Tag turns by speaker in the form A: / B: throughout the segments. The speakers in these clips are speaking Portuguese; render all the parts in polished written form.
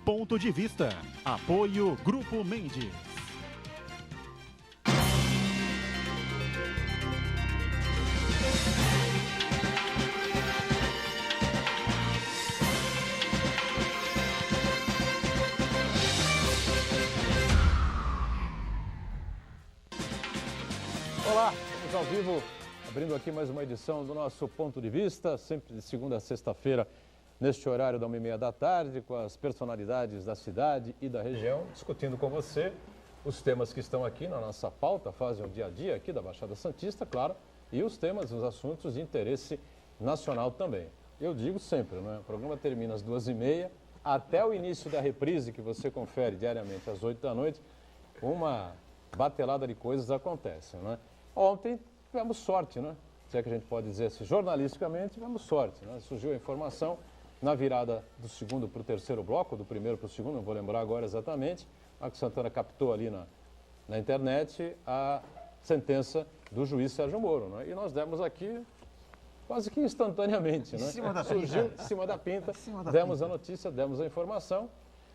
A: Ponto de Vista. Apoio Grupo Mendes.
B: Olá, estamos ao vivo, abrindo aqui mais uma edição do nosso Ponto de Vista, sempre de segunda a sexta-feira, neste horário da 1h30 da tarde, com as personalidades da cidade e da região, discutindo com você os temas que estão aqui na nossa pauta, fazem o dia a dia aqui da Baixada Santista, claro, e os temas, os assuntos de interesse nacional também. Eu digo sempre, né? O programa termina às 2h30, até o início da reprise, que você confere diariamente às 8 da noite, uma batelada de coisas acontecem, né? Ontem tivemos sorte, né? Se é que a gente pode dizer assim, jornalisticamente tivemos sorte, né? Surgiu a informação na virada do segundo para o terceiro bloco, do primeiro para o segundo, não vou lembrar agora exatamente, Marcos Santana captou ali na internet a sentença do juiz Sérgio Moro, né? E nós demos aqui quase que instantaneamente, né? Surgiu em cima da pinta, demos a notícia, demos a informação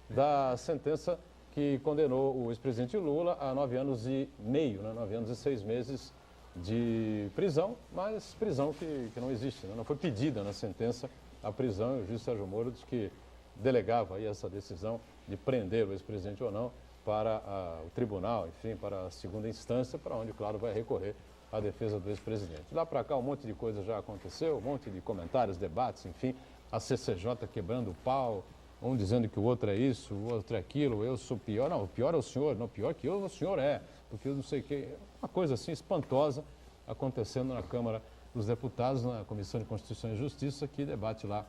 B: da sentença que condenou o ex-presidente Lula a 9 anos e meio, né? 9 anos e 6 meses de prisão, mas prisão que não existe, né? Não foi pedida na sentença a prisão, e o juiz Sérgio Moro disse que delegava aí essa decisão de prender o ex-presidente ou não para o tribunal, enfim, para a segunda instância, para onde, claro, vai recorrer a defesa do ex-presidente. Lá para cá um monte de coisa já aconteceu, um monte de comentários, debates, enfim, a CCJ quebrando o pau, um dizendo que o outro é isso, o outro é aquilo, eu sou pior. Não, o pior é o senhor, não, pior que eu, o senhor é, porque eu não sei o quê. Uma coisa assim espantosa acontecendo na Câmara dos Deputados, na Comissão de Constituição e Justiça, que debate lá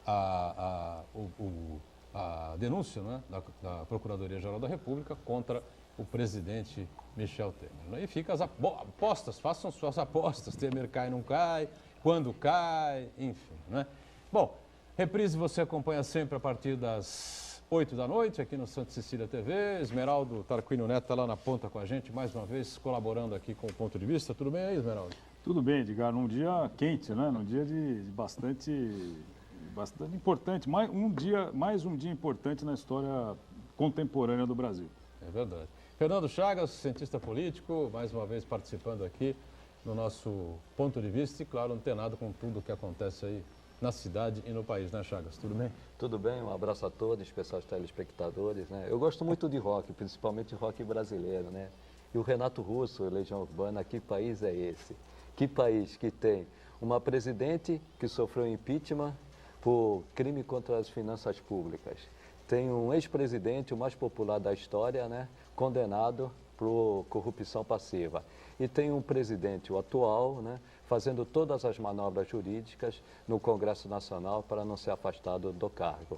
B: a denúncia, né, da Procuradoria-Geral da República contra o presidente Michel Temer. E fica as apostas, façam suas apostas, Temer cai, não cai, quando cai, enfim, né? Bom, reprise você acompanha sempre a partir das 8 da noite, aqui no Santa Cecília TV. Esmeraldo Tarquínio Neto está lá na ponta com a gente, mais uma vez colaborando aqui com o Ponto de Vista. Tudo bem aí, Esmeraldo?
C: Tudo bem, Edgar. Num dia quente, né? Num dia de bastante importante. Mais um dia importante na história contemporânea do Brasil.
B: É verdade. Fernando Chagas, cientista político, mais uma vez participando aqui no nosso Ponto de Vista e, claro, antenado com tudo o que acontece aí na cidade e no país, né, Chagas? Tudo bem?
D: Tudo bem, um abraço a todos, especial aos telespectadores, né? Eu gosto muito de rock, principalmente rock brasileiro, né? E o Renato Russo, Legião Urbana, que país é esse? Que país que tem uma presidente que sofreu impeachment por crime contra as finanças públicas? Tem um ex-presidente, o mais popular da história, né? Condenado por corrupção passiva. E tem um presidente, o atual, né, fazendo todas as manobras jurídicas no Congresso Nacional para não ser afastado do cargo.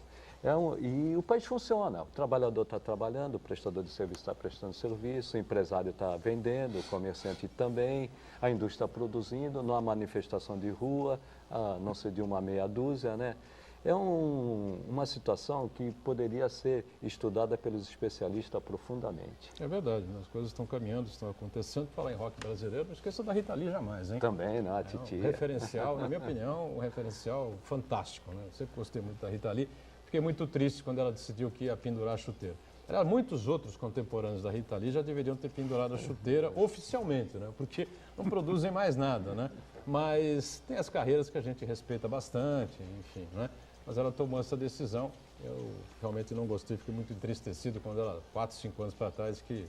D: E o país funciona, o trabalhador está trabalhando, o prestador de serviço está prestando serviço, o empresário está vendendo, o comerciante também, a indústria está produzindo, não há manifestação de rua, a não ser de uma meia dúzia, né? É uma situação que poderia ser estudada pelos especialistas profundamente.
B: É verdade, né? As coisas estão caminhando, estão acontecendo. Falar em rock brasileiro, não esqueça da Rita Lee jamais, hein?
D: Também, né? A titia.
B: Um referencial, na minha opinião, um referencial fantástico, né? Eu sempre gostei muito da Rita Lee. Fiquei muito triste quando ela decidiu que ia pendurar a chuteira. Aliás, muitos outros contemporâneos da Rita Lee já deveriam ter pendurado a chuteira oficialmente, né? Porque não produzem mais nada, né? Mas tem as carreiras que a gente respeita bastante, enfim, né? Mas ela tomou essa decisão. Eu realmente não gostei, fiquei muito entristecido quando ela, 4, 5 anos para trás, que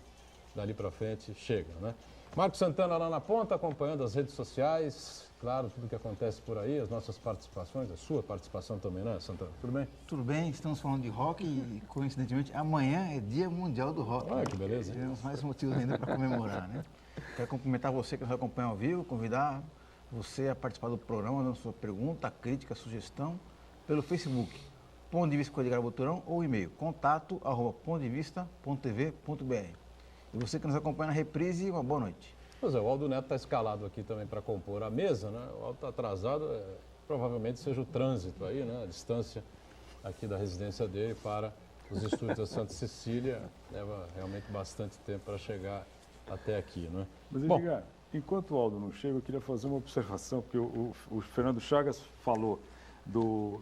B: dali para frente chega, né? Marcos Santana lá na ponta, acompanhando as redes sociais, claro, tudo que acontece por aí, as nossas participações, a sua participação também, né, Santana? Tudo bem?
E: Tudo bem, estamos falando de rock e, coincidentemente, amanhã é Dia Mundial do Rock.
B: Olha que beleza.
E: Temos mais motivos ainda para comemorar, né? Quero cumprimentar você que nos acompanha ao vivo, convidar você a participar do programa, dando sua pergunta, crítica, sugestão, pelo Facebook, Ponto de Vista com Edgar Boturão, ou e-mail, contato@pontodevista.tv.br. E você que nos acompanha na reprise, uma boa noite.
B: Pois é, o Aldo Neto está escalado aqui também para compor a mesa, né? O Aldo está atrasado, provavelmente seja o trânsito aí, né? A distância aqui da residência dele para os estúdios da Santa Cecília leva realmente bastante tempo para chegar até aqui, né?
C: Mas, Edgar, enquanto o Aldo não chega, eu queria fazer uma observação, porque o Fernando Chagas falou do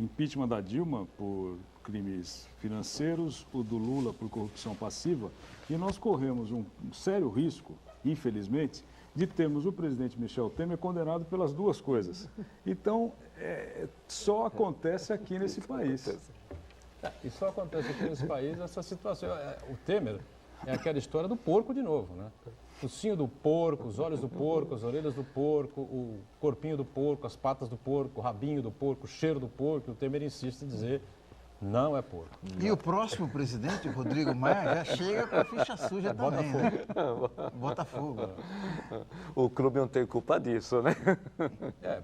C: impeachment da Dilma por crimes financeiros, o do Lula por corrupção passiva, e nós corremos um sério risco, infelizmente, de termos o presidente Michel Temer condenado pelas duas coisas. Então, só acontece aqui nesse país.
B: E só acontece aqui nesse país essa situação. O Temer é aquela história do porco de novo, né? O focinho do porco, os olhos do porco, as orelhas do porco, o corpinho do porco, as patas do porco, o rabinho do porco, o cheiro do porco. E o Temer insiste em dizer, não é porco.
E: E o próximo presidente, o Rodrigo Maia, já chega com a ficha suja também, né? Botafogo.
D: O clube não tem culpa disso, né?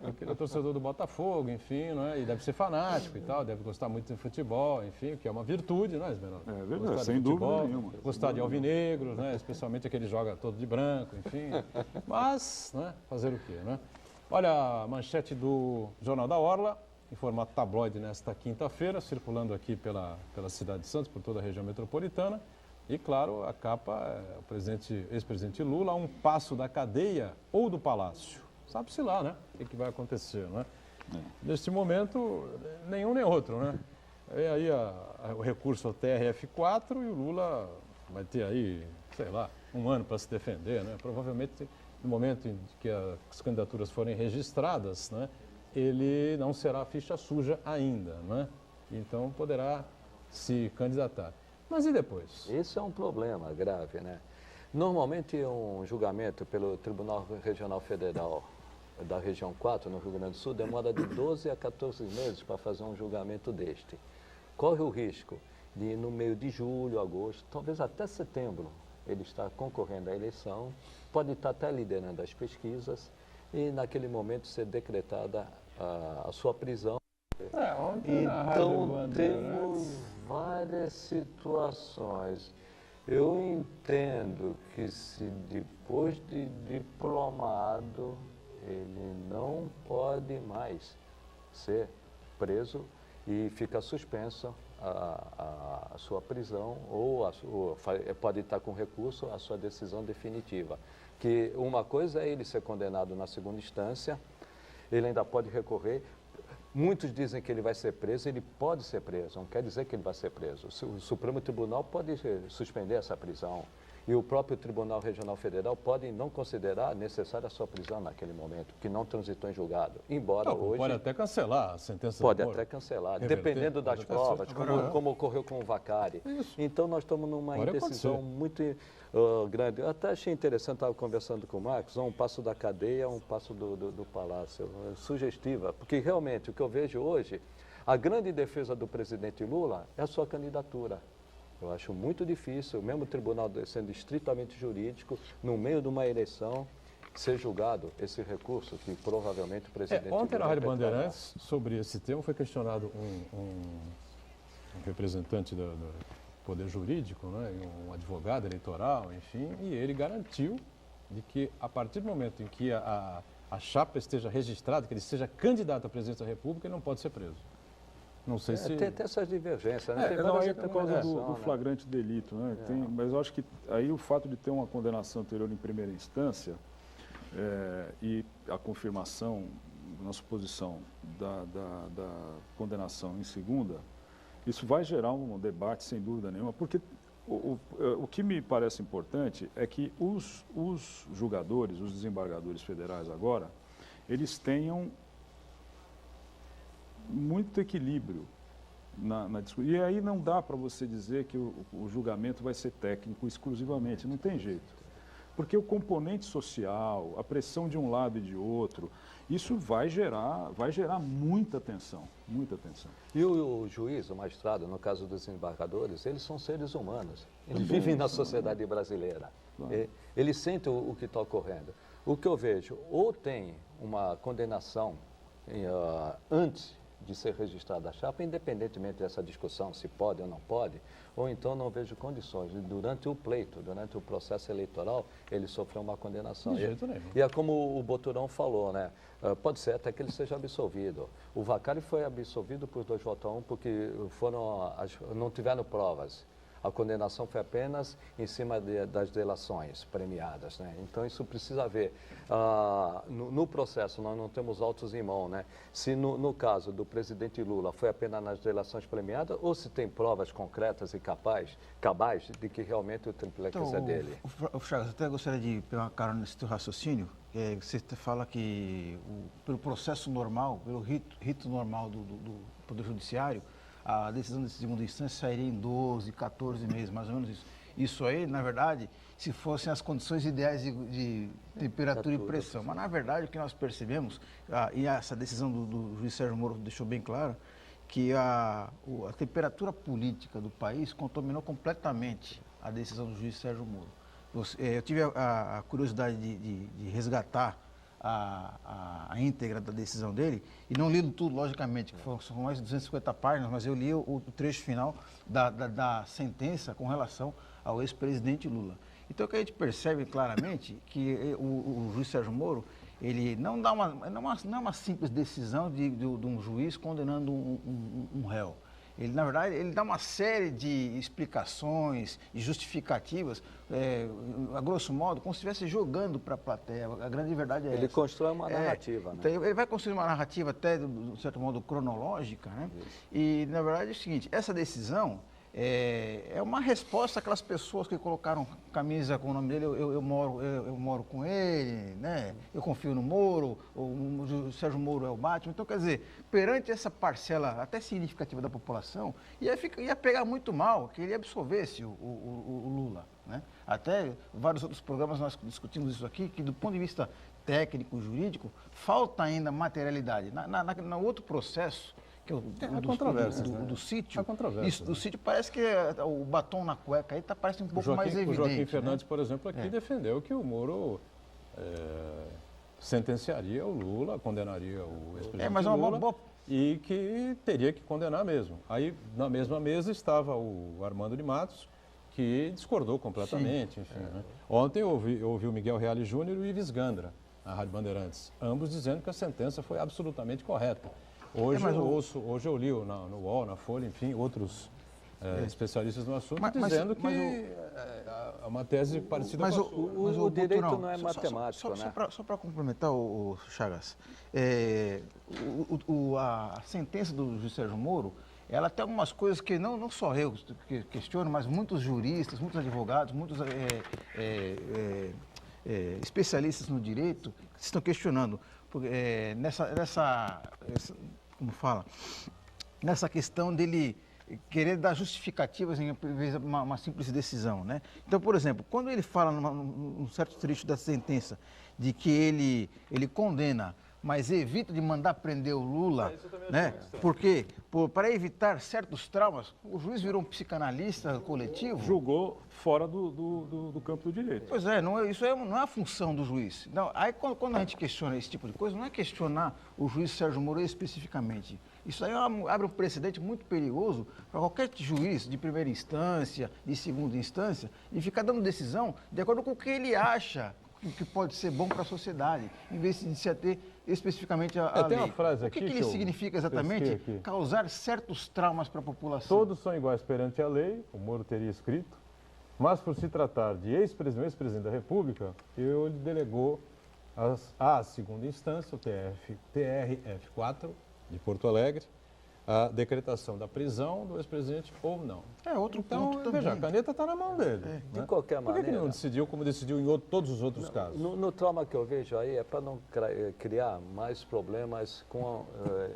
B: Porque ele é torcedor do Botafogo, enfim, né? E deve ser fanático e tal, deve gostar muito de futebol, enfim, o que é uma virtude, né, Esmeralda?
C: É verdade,
B: Gostar de
C: sem dúvida
B: futebol,
C: nenhuma.
B: Gostar de alvinegros, né? Especialmente aquele que joga todo de branco, enfim. Mas, né, fazer o quê, né? Olha a manchete do Jornal da Orla, em formato tabloide nesta quinta-feira, circulando aqui pela cidade de Santos, por toda a região metropolitana. E, claro, a capa é o ex-presidente Lula a um passo da cadeia ou do palácio. Sabe-se lá, né? O que vai acontecer, né? Neste momento, nenhum nem outro, né? É aí o recurso ao TRF4 e o Lula vai ter aí, sei lá, um ano para se defender, né? Provavelmente, no momento em que as candidaturas forem registradas, né? Ele não será ficha suja ainda, né? Então poderá se candidatar. Mas e depois?
D: Esse é um problema grave, né? Normalmente um julgamento pelo Tribunal Regional Federal da região 4, no Rio Grande do Sul, demora de 12 a 14 meses para fazer um julgamento deste. Corre o risco de, no meio de julho, agosto, talvez até setembro, ele estar concorrendo à eleição, pode estar até liderando as pesquisas e, naquele momento, ser decretada a sua prisão. Então, temos várias situações. Eu entendo que se depois de diplomado, ele não pode mais ser preso e fica suspensa a sua prisão ou pode estar com recurso à sua decisão definitiva. Que uma coisa é ele ser condenado na segunda instância, ele ainda pode recorrer. Muitos dizem que ele vai ser preso, ele pode ser preso, não quer dizer que ele vai ser preso. O Supremo Tribunal pode suspender essa prisão e o próprio Tribunal Regional Federal pode não considerar necessária a sua prisão naquele momento, que não transitou em julgado. Embora hoje...
B: Pode até cancelar a sentença
D: Pode
B: do Moro.
D: até cancelar,
B: Reverter,
D: dependendo das provas, como ocorreu com o Vacari.
B: Isso.
D: Então, nós estamos numa
B: Pode
D: indecisão
B: acontecer.
D: muito grande. Eu até achei interessante, estava conversando com o Marcos, um passo da cadeia, um passo do palácio. Sugestiva, porque realmente o que eu vejo hoje, a grande defesa do presidente Lula é a sua candidatura. Eu acho muito difícil, mesmo o tribunal sendo estritamente jurídico, no meio de uma eleição, ser julgado esse recurso que provavelmente o presidente
B: Ontem na
D: Lula
B: Rádio
D: vai declarar.
B: Bandeirantes, sobre esse tema, foi questionado um representante do Poder Jurídico, né, um advogado eleitoral, enfim, e ele garantiu de que a partir do momento em que a chapa esteja registrada, que ele seja candidato à presidência da República, ele não pode ser preso. Não sei se...
D: Tem essas divergências, né? Tem
C: Não,
D: várias
C: aí por causa
D: interpretações,
C: do
D: né?
C: flagrante delito, né? Mas eu acho que aí o fato de ter uma condenação anterior em primeira instância e a confirmação, na suposição da condenação em segunda, isso vai gerar um debate, sem dúvida nenhuma, porque o que me parece importante é que os julgadores, os desembargadores federais agora, eles tenham muito equilíbrio na discussão. E aí não dá para você dizer que o julgamento vai ser técnico exclusivamente, não tem jeito. Porque o componente social, a pressão de um lado e de outro, isso vai gerar muita tensão, muita tensão.
D: E o juiz, o magistrado, no caso dos desembargadores, eles são seres humanos. Eles vivem na sociedade brasileira.
C: Claro.
D: Eles sentem o que está ocorrendo. O que eu vejo, ou tem uma condenação antes de ser registrada a chapa, independentemente dessa discussão, se pode ou não pode, ou então não vejo condições. Durante o pleito, durante o processo eleitoral, ele sofreu uma condenação.
B: De jeito nenhum.
D: E é como o Boturão falou, né? Pode ser até que ele seja absolvido. O Vacari foi absolvido por 2 votos a 1 porque não tiveram provas. A condenação foi apenas em cima das delações premiadas, né? Então isso precisa ver. No processo nós não temos autos em mão, né? Se no caso do presidente Lula foi apenas nas delações premiadas ou se tem provas concretas e cabais de que realmente o triplex é dele.
E: Chagas, eu até gostaria de pegar uma carona nesse teu raciocínio. Você fala que pelo processo normal, pelo rito normal do Poder Judiciário, a decisão de segunda instância sairia em 12, 14 meses, mais ou menos isso. Isso aí, na verdade, se fossem as condições ideais de temperatura e pressão. Mas, na verdade, o que nós percebemos, e essa decisão do juiz Sérgio Moro deixou bem claro, que a temperatura política do país contaminou completamente a decisão do juiz Sérgio Moro. Eu tive a curiosidade de resgatar a íntegra da decisão dele, e não li tudo, logicamente, que são mais de 250 páginas, mas eu li o trecho final da sentença com relação ao ex-presidente Lula. Então, o que a gente percebe claramente que o juiz Sérgio Moro, ele não é uma simples decisão de um juiz condenando um réu. Ele, na verdade, ele dá uma série de explicações e justificativas, a grosso modo, como se estivesse jogando para a plateia. A grande verdade é essa.
D: Ele constrói uma narrativa, né?
E: Então, ele vai construir uma narrativa até, de certo modo, cronológica, né? E, na verdade, é o seguinte, essa decisão é uma resposta àquelas pessoas que colocaram camisa com o nome dele, eu moro com ele, né? Eu confio no Moro, o Sérgio Moro é o Batman. Então, quer dizer, perante essa parcela até significativa da população, ia pegar muito mal que ele absolvesse o Lula, né? Até vários outros programas nós discutimos isso aqui, que do ponto de vista técnico, jurídico, falta ainda materialidade. No outro processo, que é do sítio. Do sítio parece que o batom na cueca aí parece um pouco mais evidente.
B: O Joaquim Fernandes, por exemplo, aqui defendeu que o Moro sentenciaria o Lula, condenaria o ex-presidente Lula e que teria que condenar mesmo. Aí, na mesma mesa, estava o Armando de Matos, que discordou completamente. Enfim, né? Ontem eu ouvi o Miguel Reale Júnior e o Ives Gandra, na Rádio Bandeirantes, ambos dizendo que a sentença foi absolutamente correta. Hoje eu li no UOL, na Folha, enfim, outros especialistas no assunto, dizendo que é uma tese parecida com a sua.
D: Mas o direito não é matemático, né?
E: Só para complementar, o Chagas, a sentença do juiz Sérgio Moro, ela tem algumas coisas que não só eu questiono, mas muitos juristas, muitos advogados, muitos especialistas no direito estão questionando. Nessa questão dele querer dar justificativas em vez de uma simples decisão, né? Então, por exemplo, quando ele fala num certo trecho da sentença de que ele condena, mas evita de mandar prender o Lula, né? Porque para evitar certos traumas, o juiz virou um psicanalista coletivo.
C: Julgou fora do campo do direito.
E: Pois isso não é a função do juiz. Não, aí quando a gente questiona esse tipo de coisa, não é questionar o juiz Sérgio Moro especificamente. Isso aí abre um precedente muito perigoso para qualquer juiz de primeira instância, de segunda instância, e ficar dando decisão de acordo com o que ele acha que pode ser bom para a sociedade, em vez de se ater especificamente à lei.
B: Tem uma frase aqui
E: o que ele significa exatamente? Causar certos traumas para a população.
B: Todos são iguais perante a lei, o Moro teria escrito, mas por se tratar de ex-presidente da República, ele delegou à segunda instância, o TRF4 de Porto Alegre, a decretação da prisão do ex-presidente ou não.
E: Outro ponto também.
B: Veja, a caneta está na mão dele. Né?
D: De qualquer maneira.
B: Por que ele não decidiu como decidiu em todos os outros casos?
D: No trauma que eu vejo aí é para não criar mais problemas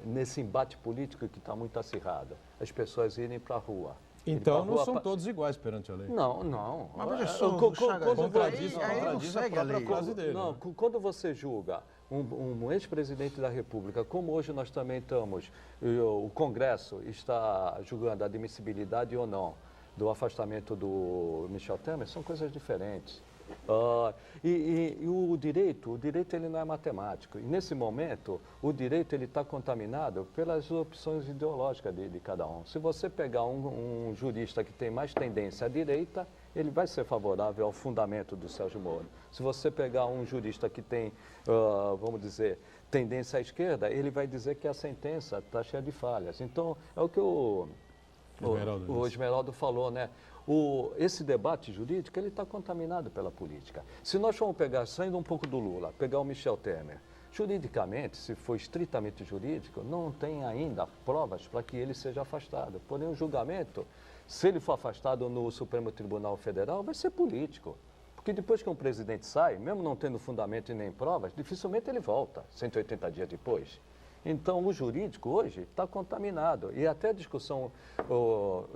D: nesse embate político que está muito acirrado. As pessoas irem para a rua.
B: Então não são todos iguais perante a lei.
D: Não.
E: Mas veja só,
B: contradiz a própria frase dele.
D: Não, quando você julga um ex-presidente da República, como hoje nós também estamos, o Congresso está julgando a admissibilidade ou não do afastamento do Michel Temer, são coisas diferentes. E o direito ele não é matemático. E nesse momento, o direito ele está contaminado pelas opções ideológicas de cada um. Se você pegar um jurista que tem mais tendência à direita, ele vai ser favorável ao fundamento do Sérgio Moro. Se você pegar um jurista que tem, vamos dizer, tendência à esquerda, ele vai dizer que a sentença está cheia de falhas. Então, é o que o Esmeraldo falou, né? esse debate jurídico ele está contaminado pela política. Se nós formos pegar, saindo um pouco do Lula, pegar o Michel Temer, juridicamente, se for estritamente jurídico, não tem ainda provas para que ele seja afastado. Porém, o julgamento, se ele for afastado no Supremo Tribunal Federal, vai ser político. Porque depois que um presidente sai, mesmo não tendo fundamento e nem provas, dificilmente ele volta, 180 dias depois. Então, o jurídico hoje está contaminado. E até a discussão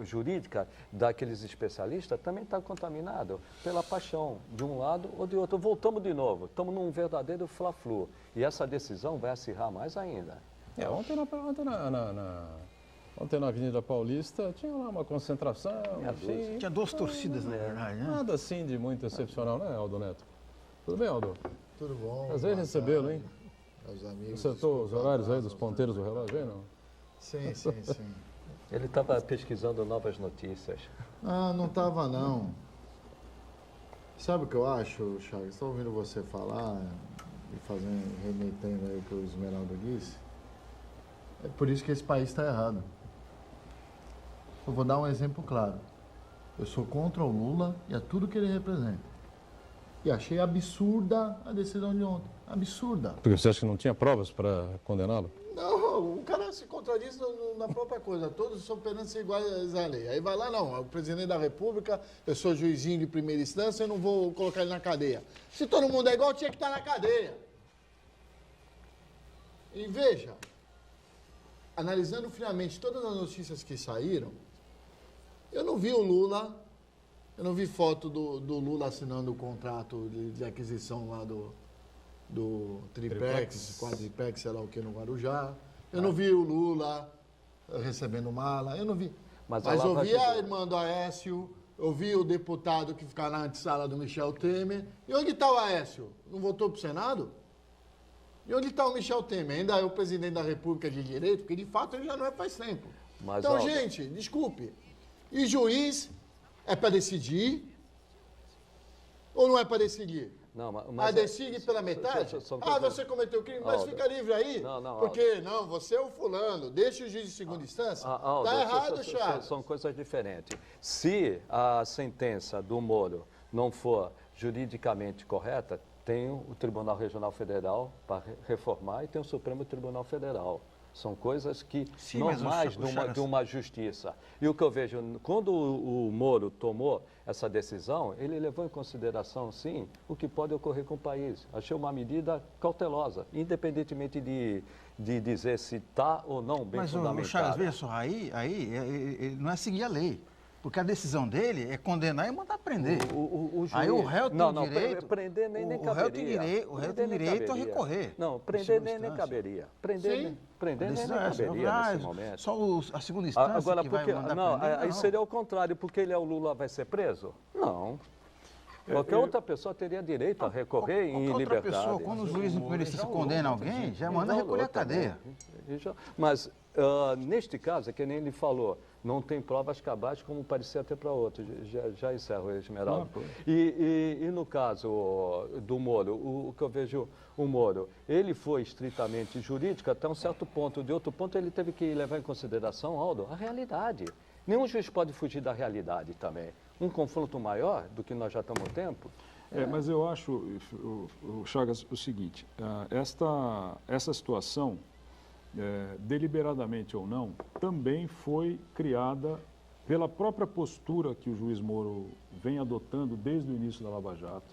D: jurídica daqueles especialistas também está contaminado pela paixão de um lado ou de outro. Voltamos de novo, estamos num verdadeiro fla-flu. E essa decisão vai acirrar mais ainda.
B: Ontem na Avenida Paulista tinha lá uma concentração. Assim,
E: Tinha 2 torcidas, na verdade, né?
B: nada assim de muito excepcional, né, Aldo Neto? Tudo bem, Aldo?
F: Tudo bom.
B: Prazer em recebê-lo, hein?
F: Os amigos.
B: Acertou os horários aí dos ponteiros do relógio, aí, não?
F: Sim, sim, sim.
D: Ele estava pesquisando novas notícias.
F: Ah, não estava não. Sabe o que eu acho, Chagas? Estou ouvindo você falar e remetendo aí o que o Esmeralda disse. É por isso que esse país está errado. Eu vou dar um exemplo claro. Eu sou contra o Lula e a tudo que ele representa. E achei absurda a decisão de ontem. Absurda.
B: Porque você acha que não tinha provas para condená-lo?
F: Não, o cara se contradiz na própria coisa. Todos são perante iguais à lei. Aí vai lá, não, é o presidente da República, eu sou juizinho de primeira instância, eu não vou colocar ele na cadeia. Se todo mundo é igual, tinha que estar na cadeia. E veja, analisando friamente todas as notícias que saíram, eu não vi o Lula, eu não vi foto do Lula assinando o contrato de aquisição lá do triplex, quadriplex, sei lá o que, no Guarujá. Eu não vi o Lula recebendo mala, eu não vi. Mas eu vi a irmã do Aécio, eu vi o deputado que fica na antessala do Michel Temer. E onde está o Aécio? Não votou para o Senado? E onde está o Michel Temer? Ainda é o presidente da República de Direito? Porque, de fato, ele já não é faz tempo. Então, gente, desculpe. E juiz é para decidir ou não é para decidir?
D: Não, mas
F: decide pela metade? Você cometeu crime, mas fica livre aí?
D: Não,
F: porque, não, você é o fulano, deixa o juiz de segunda instância. Está errado, Charles.
D: São coisas diferentes. Se a sentença do Moro não for juridicamente correta, tem o Tribunal Regional Federal para reformar e tem o Supremo Tribunal Federal. São coisas que normais de uma justiça. E o que eu vejo, quando o Moro tomou essa decisão, ele levou em consideração, sim, o que pode ocorrer com o país. Achei uma medida cautelosa, independentemente de dizer se está ou não bem fundamentada.
E: Mas, Chagas, veja só, aí não é seguir a lei. Porque a decisão dele é condenar e mandar prender.
D: O juiz...
E: Aí o réu tem direito...
D: prender nem caberia.
E: O réu tem direito a recorrer.
D: Não, prender nem caberia. Prender nem caberia nesse momento.
E: Só a segunda instância
D: agora,
E: que vai mandar prender?
D: Aí seria o contrário. Porque ele é o Lula, vai ser preso? Não. Qualquer outra pessoa teria direito a recorrer em liberdade.
E: Outra pessoa, quando o juiz em primeira instância condena alguém, já manda recolher a cadeia.
D: Mas, neste caso, é que nem ele falou, não tem provas cabais, como parecia até para outros. Já encerro, Esmeralda. E no caso do Moro, o que eu vejo, o Moro, ele foi estritamente jurídico até um certo ponto. De outro ponto, ele teve que levar em consideração, Aldo, a realidade. Nenhum juiz pode fugir da realidade também. Um confronto maior do que nós já estamos no tempo.
C: Mas eu acho, Chagas, o seguinte, essa situação, deliberadamente ou não, também foi criada pela própria postura que o juiz Moro vem adotando desde o início da Lava Jato.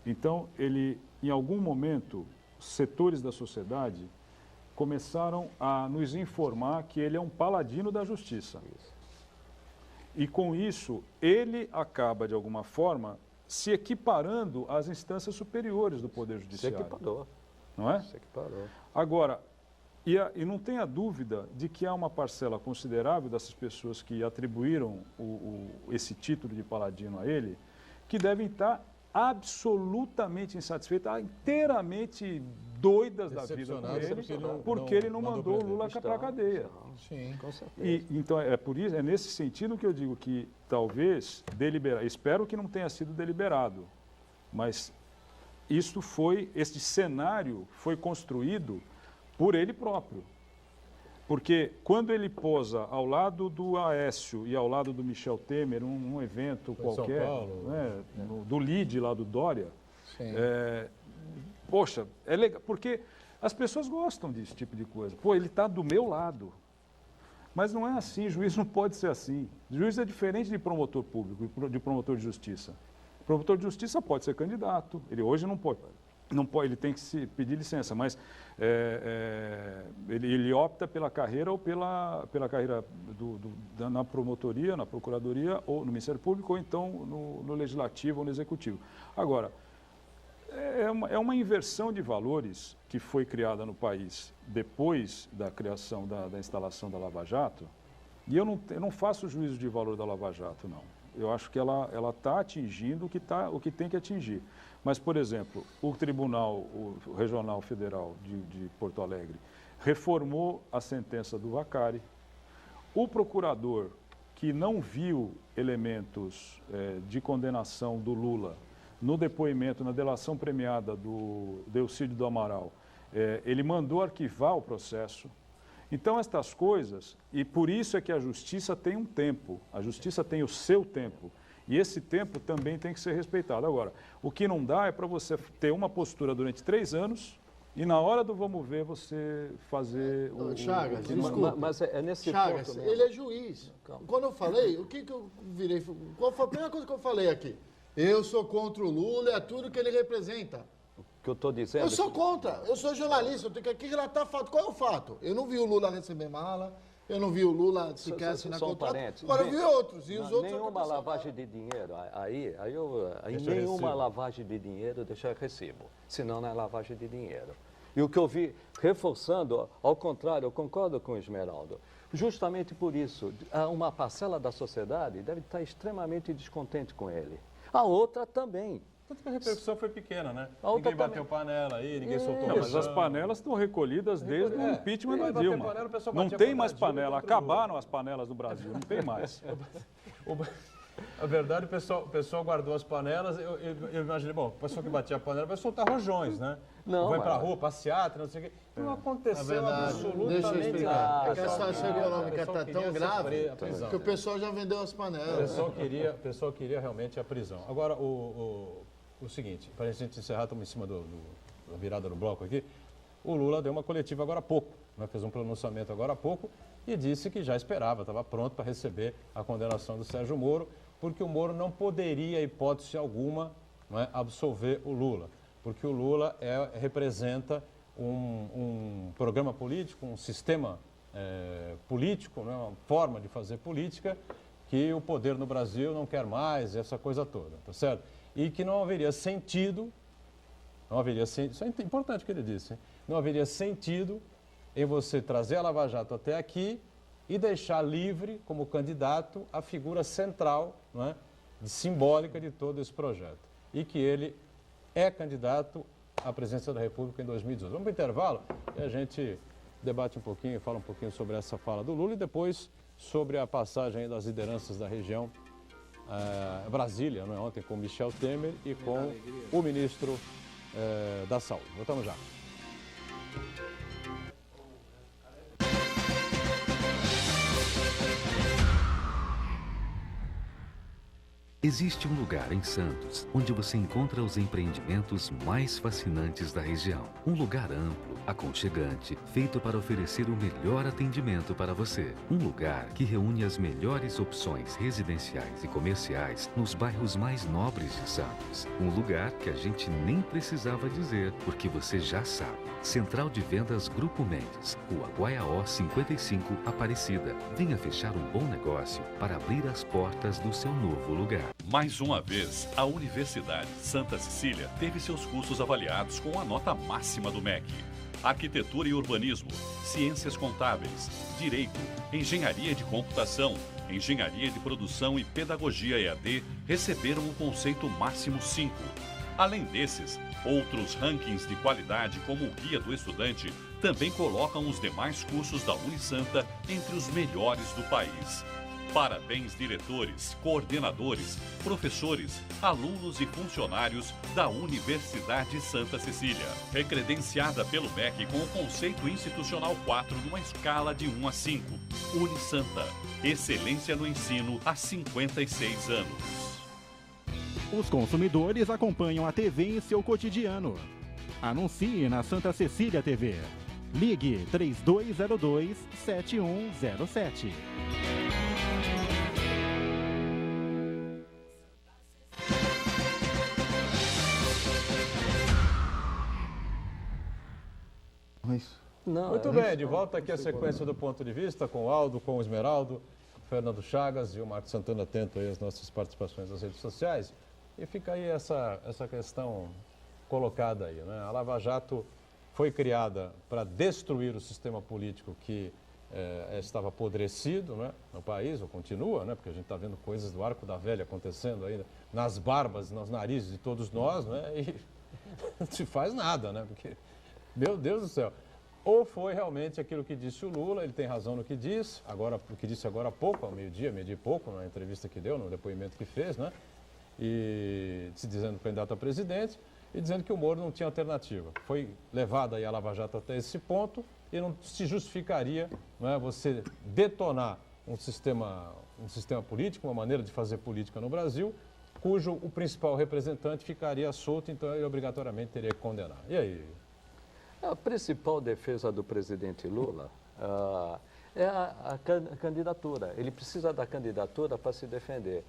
C: Então, em algum momento, setores da sociedade começaram a nos informar que ele é um paladino da justiça. E com isso, ele acaba, de alguma forma, se equiparando às instâncias superiores do Poder Judiciário.
D: Se equiparou.
C: Não é?
D: Se equiparou.
C: Agora, e não tenha dúvida de que há uma parcela considerável dessas pessoas que atribuíram esse título de paladino a ele, que devem estar absolutamente insatisfeitas, inteiramente doidas da vida com ele, porque ele não mandou o Lula para a cadeia.
F: Sim, com certeza.
C: Então, é nesse sentido que eu digo que talvez, espero que não tenha sido deliberado, mas este cenário foi construído por ele próprio. Porque quando ele posa ao lado do Aécio e ao lado do Michel Temer, um evento
B: Foi em São
C: qualquer,
B: Paulo,
C: né, do LIDE lá do Dória,
F: Sim.
C: poxa, é legal, porque as pessoas gostam desse tipo de coisa. Pô, ele está do meu lado. Mas não é assim, juiz não pode ser assim. Juiz é diferente de promotor público, de promotor de justiça. Promotor de justiça pode ser candidato, ele hoje não pode, ele tem que se pedir licença, mas ele opta pela carreira ou pela carreira na promotoria, na procuradoria, ou no Ministério Público, ou então no Legislativo ou no Executivo. Agora, é uma inversão de valores que foi criada no país depois da criação, da instalação da Lava Jato, e eu não faço juízo de valor da Lava Jato, não. Eu acho que ela está atingindo o que tem que atingir. Mas, por exemplo, o Tribunal Regional Federal de Porto Alegre reformou a sentença do Vacari. O procurador que não viu elementos de condenação do Lula no depoimento, na delação premiada do Delcídio do Amaral, ele mandou arquivar o processo. Então, estas coisas, e por isso é que a justiça tem um tempo, a justiça tem o seu tempo, e esse tempo também tem que ser respeitado. Agora, o que não dá é para você ter uma postura durante 3 anos e na hora do vamos ver você fazer
F: Chagas, desculpa.
D: Mas é nesse
F: Chagas,
D: ponto mesmo.
F: ele é juiz.
D: Calma.
F: Quando eu falei, o que eu virei? Qual foi a primeira coisa que eu falei aqui? Eu sou contra o Lula, é tudo que ele representa.
D: Que eu estou dizendo.
F: Eu sou contra, eu sou jornalista, eu tenho que aqui relatar fato. Qual é o fato? Eu não vi o Lula receber mala, eu não vi o Lula sequer assinar
D: Só um
F: contrato.
D: parênteses.
F: Agora eu vi outros, e os outros...
D: Nenhuma lavagem de dinheiro, aí nenhuma lavagem de dinheiro deixa recibo, senão não é lavagem de dinheiro. E o que eu vi, reforçando, ao contrário, eu concordo com o Esmeraldo, justamente por isso, uma parcela da sociedade deve estar extremamente descontente com ele. A outra também.
B: Tanto que a repercussão foi pequena, né?
D: A outra
B: Ninguém bateu panela aí, ninguém soltou
C: Não, mas
B: razão.
C: as panelas estão recolhidas desde o impeachment da
B: Bater
C: Dilma.
B: panela, o pessoal
C: Não
B: batia
C: tem
B: contra
C: mais
B: a Dilma e
C: panela,
B: contra o Lula.
C: acabaram as panelas no Brasil, não tem mais.
B: A verdade, o pessoal guardou as panelas. Eu imaginei, bom, o pessoal que batia a panela vai soltar rojões, né?
D: Não,
B: vai pra
D: mas-
B: rua, passeata, não sei o quê. Não
F: Na
B: aconteceu
F: verdade,
B: absolutamente
F: deixa eu explicar.
B: nada.
F: É que a situação econômica
B: O pessoal
F: está tão
B: queria
F: grave
B: sofrer a prisão.
F: que o pessoal já vendeu as
B: O
F: panelas.
B: pessoal queria realmente a prisão. Agora, o seguinte, para a gente encerrar, estamos em cima da virada do bloco aqui, o Lula deu uma coletiva agora há pouco, né? Fez um pronunciamento agora há pouco e disse que já esperava, estava pronto para receber a condenação do Sérgio Moro, porque o Moro não poderia, hipótese alguma, não é, absolver o Lula, porque o Lula representa um programa político, um sistema político, né, uma forma de fazer política que o poder no Brasil não quer mais, essa coisa toda, tá certo? E que não haveria sentido, isso é importante o que ele disse, hein? Não haveria sentido em você trazer a Lava Jato até aqui e deixar livre como candidato a figura central, não é, simbólica de todo esse projeto. E que ele é candidato à presidência da República em 2018. Vamos para o intervalo e a gente debate um pouquinho, fala um pouquinho sobre essa fala do Lula e depois sobre a passagem aí das lideranças da região Brasília, não é? Ontem com Michel Temer e com o ministro da Saúde. Voltamos já.
G: Existe um lugar em Santos onde você encontra os empreendimentos mais fascinantes da região. Um lugar amplo, aconchegante, feito para oferecer o melhor atendimento para você. Um lugar que reúne as melhores opções residenciais e comerciais nos bairros mais nobres de Santos. Um lugar que a gente nem precisava dizer, porque você já sabe. Central de Vendas Grupo Mendes, Rua Guaiaó 55, Aparecida. Venha fechar um bom negócio para abrir as portas do seu novo lugar.
H: Mais uma vez, a Universidade Santa Cecília teve seus cursos avaliados com a nota máxima do MEC. Arquitetura e Urbanismo, Ciências Contábeis, Direito, Engenharia de Computação, Engenharia de Produção e Pedagogia EAD receberam o conceito máximo 5. Além desses, outros rankings de qualidade, como o Guia do Estudante, também colocam os demais cursos da Unisanta entre os melhores do país. Parabéns, diretores, coordenadores, professores, alunos e funcionários da Universidade Santa Cecília. É credenciada pelo MEC com o conceito institucional 4 numa escala de 1 a 5. Unisanta. Excelência no ensino há 56 anos.
A: Os consumidores acompanham a TV em seu cotidiano. Anuncie na Santa Cecília TV. Ligue 3202-7107.
D: Não,
B: Muito bem, de volta aqui a sequência do Ponto de Vista com o Aldo, com o Esmeraldo, Fernando Chagas e o Marcos Santana, atento aí às nossas participações nas redes sociais. E fica aí essa questão colocada aí, né? A Lava Jato foi criada para destruir o sistema político que estava apodrecido, né, no país, ou continua, né, porque a gente está vendo coisas do Arco da Velha acontecendo aí nas barbas, nos narizes de todos nós, né, e não se faz nada, né, porque, meu Deus do céu. Ou foi realmente aquilo que disse o Lula, ele tem razão no que disse, agora, o que disse agora há pouco, ao meio-dia e pouco, na entrevista que deu, no depoimento que fez, né, e se dizendo candidato a presidente, e dizendo que o Moro não tinha alternativa. Foi levada aí a Lava Jato até esse ponto e não se justificaria, não é, você detonar um sistema político, uma maneira de fazer política no Brasil, cujo o principal representante ficaria solto, então ele obrigatoriamente teria que condenar. E aí?
D: A principal defesa do presidente Lula é a candidatura. Ele precisa da candidatura para se defender.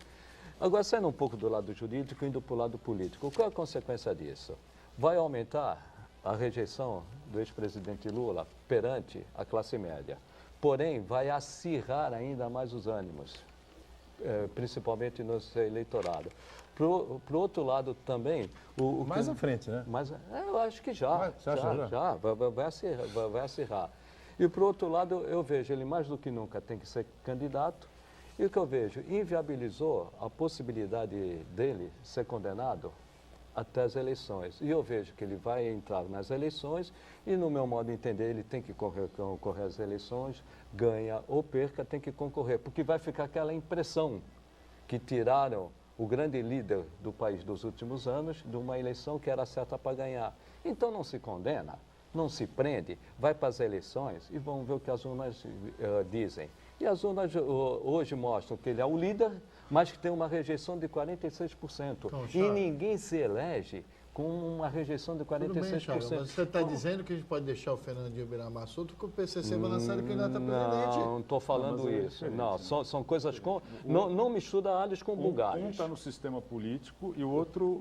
D: Agora, saindo um pouco do lado jurídico e indo para o lado político, qual é a consequência disso? Vai aumentar a rejeição do ex-presidente Lula perante a classe média. Porém, vai acirrar ainda mais os ânimos, principalmente no seu eleitorado. Pro outro lado também...
B: Mais à frente, né?
D: Mas eu acho que já vai acirrar. E para o outro lado, eu vejo ele mais do que nunca tem que ser candidato. E o que eu vejo, inviabilizou a possibilidade dele ser condenado até as eleições. E eu vejo que ele vai entrar nas eleições e, no meu modo de entender, ele tem que concorrer às eleições, ganha ou perca, tem que concorrer, porque vai ficar aquela impressão que tiraram o grande líder do país dos últimos anos de uma eleição que era certa para ganhar. Então não se condena, não se prende, vai para as eleições e vamos ver o que as urnas dizem. E as urnas hoje mostram que ele é o líder, mas que tem uma rejeição de 46%. Então, e ninguém se elege com uma rejeição de 46%. Tudo bem,
F: Chagas, mas você está dizendo que a gente pode deixar o Fernandinho Beiramar solto porque o PCC vai lançar ele candidato a presidente?
D: Não estou falando isso. Não, são coisas com... Não mistura alhos com bugalhos.
C: Um está no sistema político e o outro,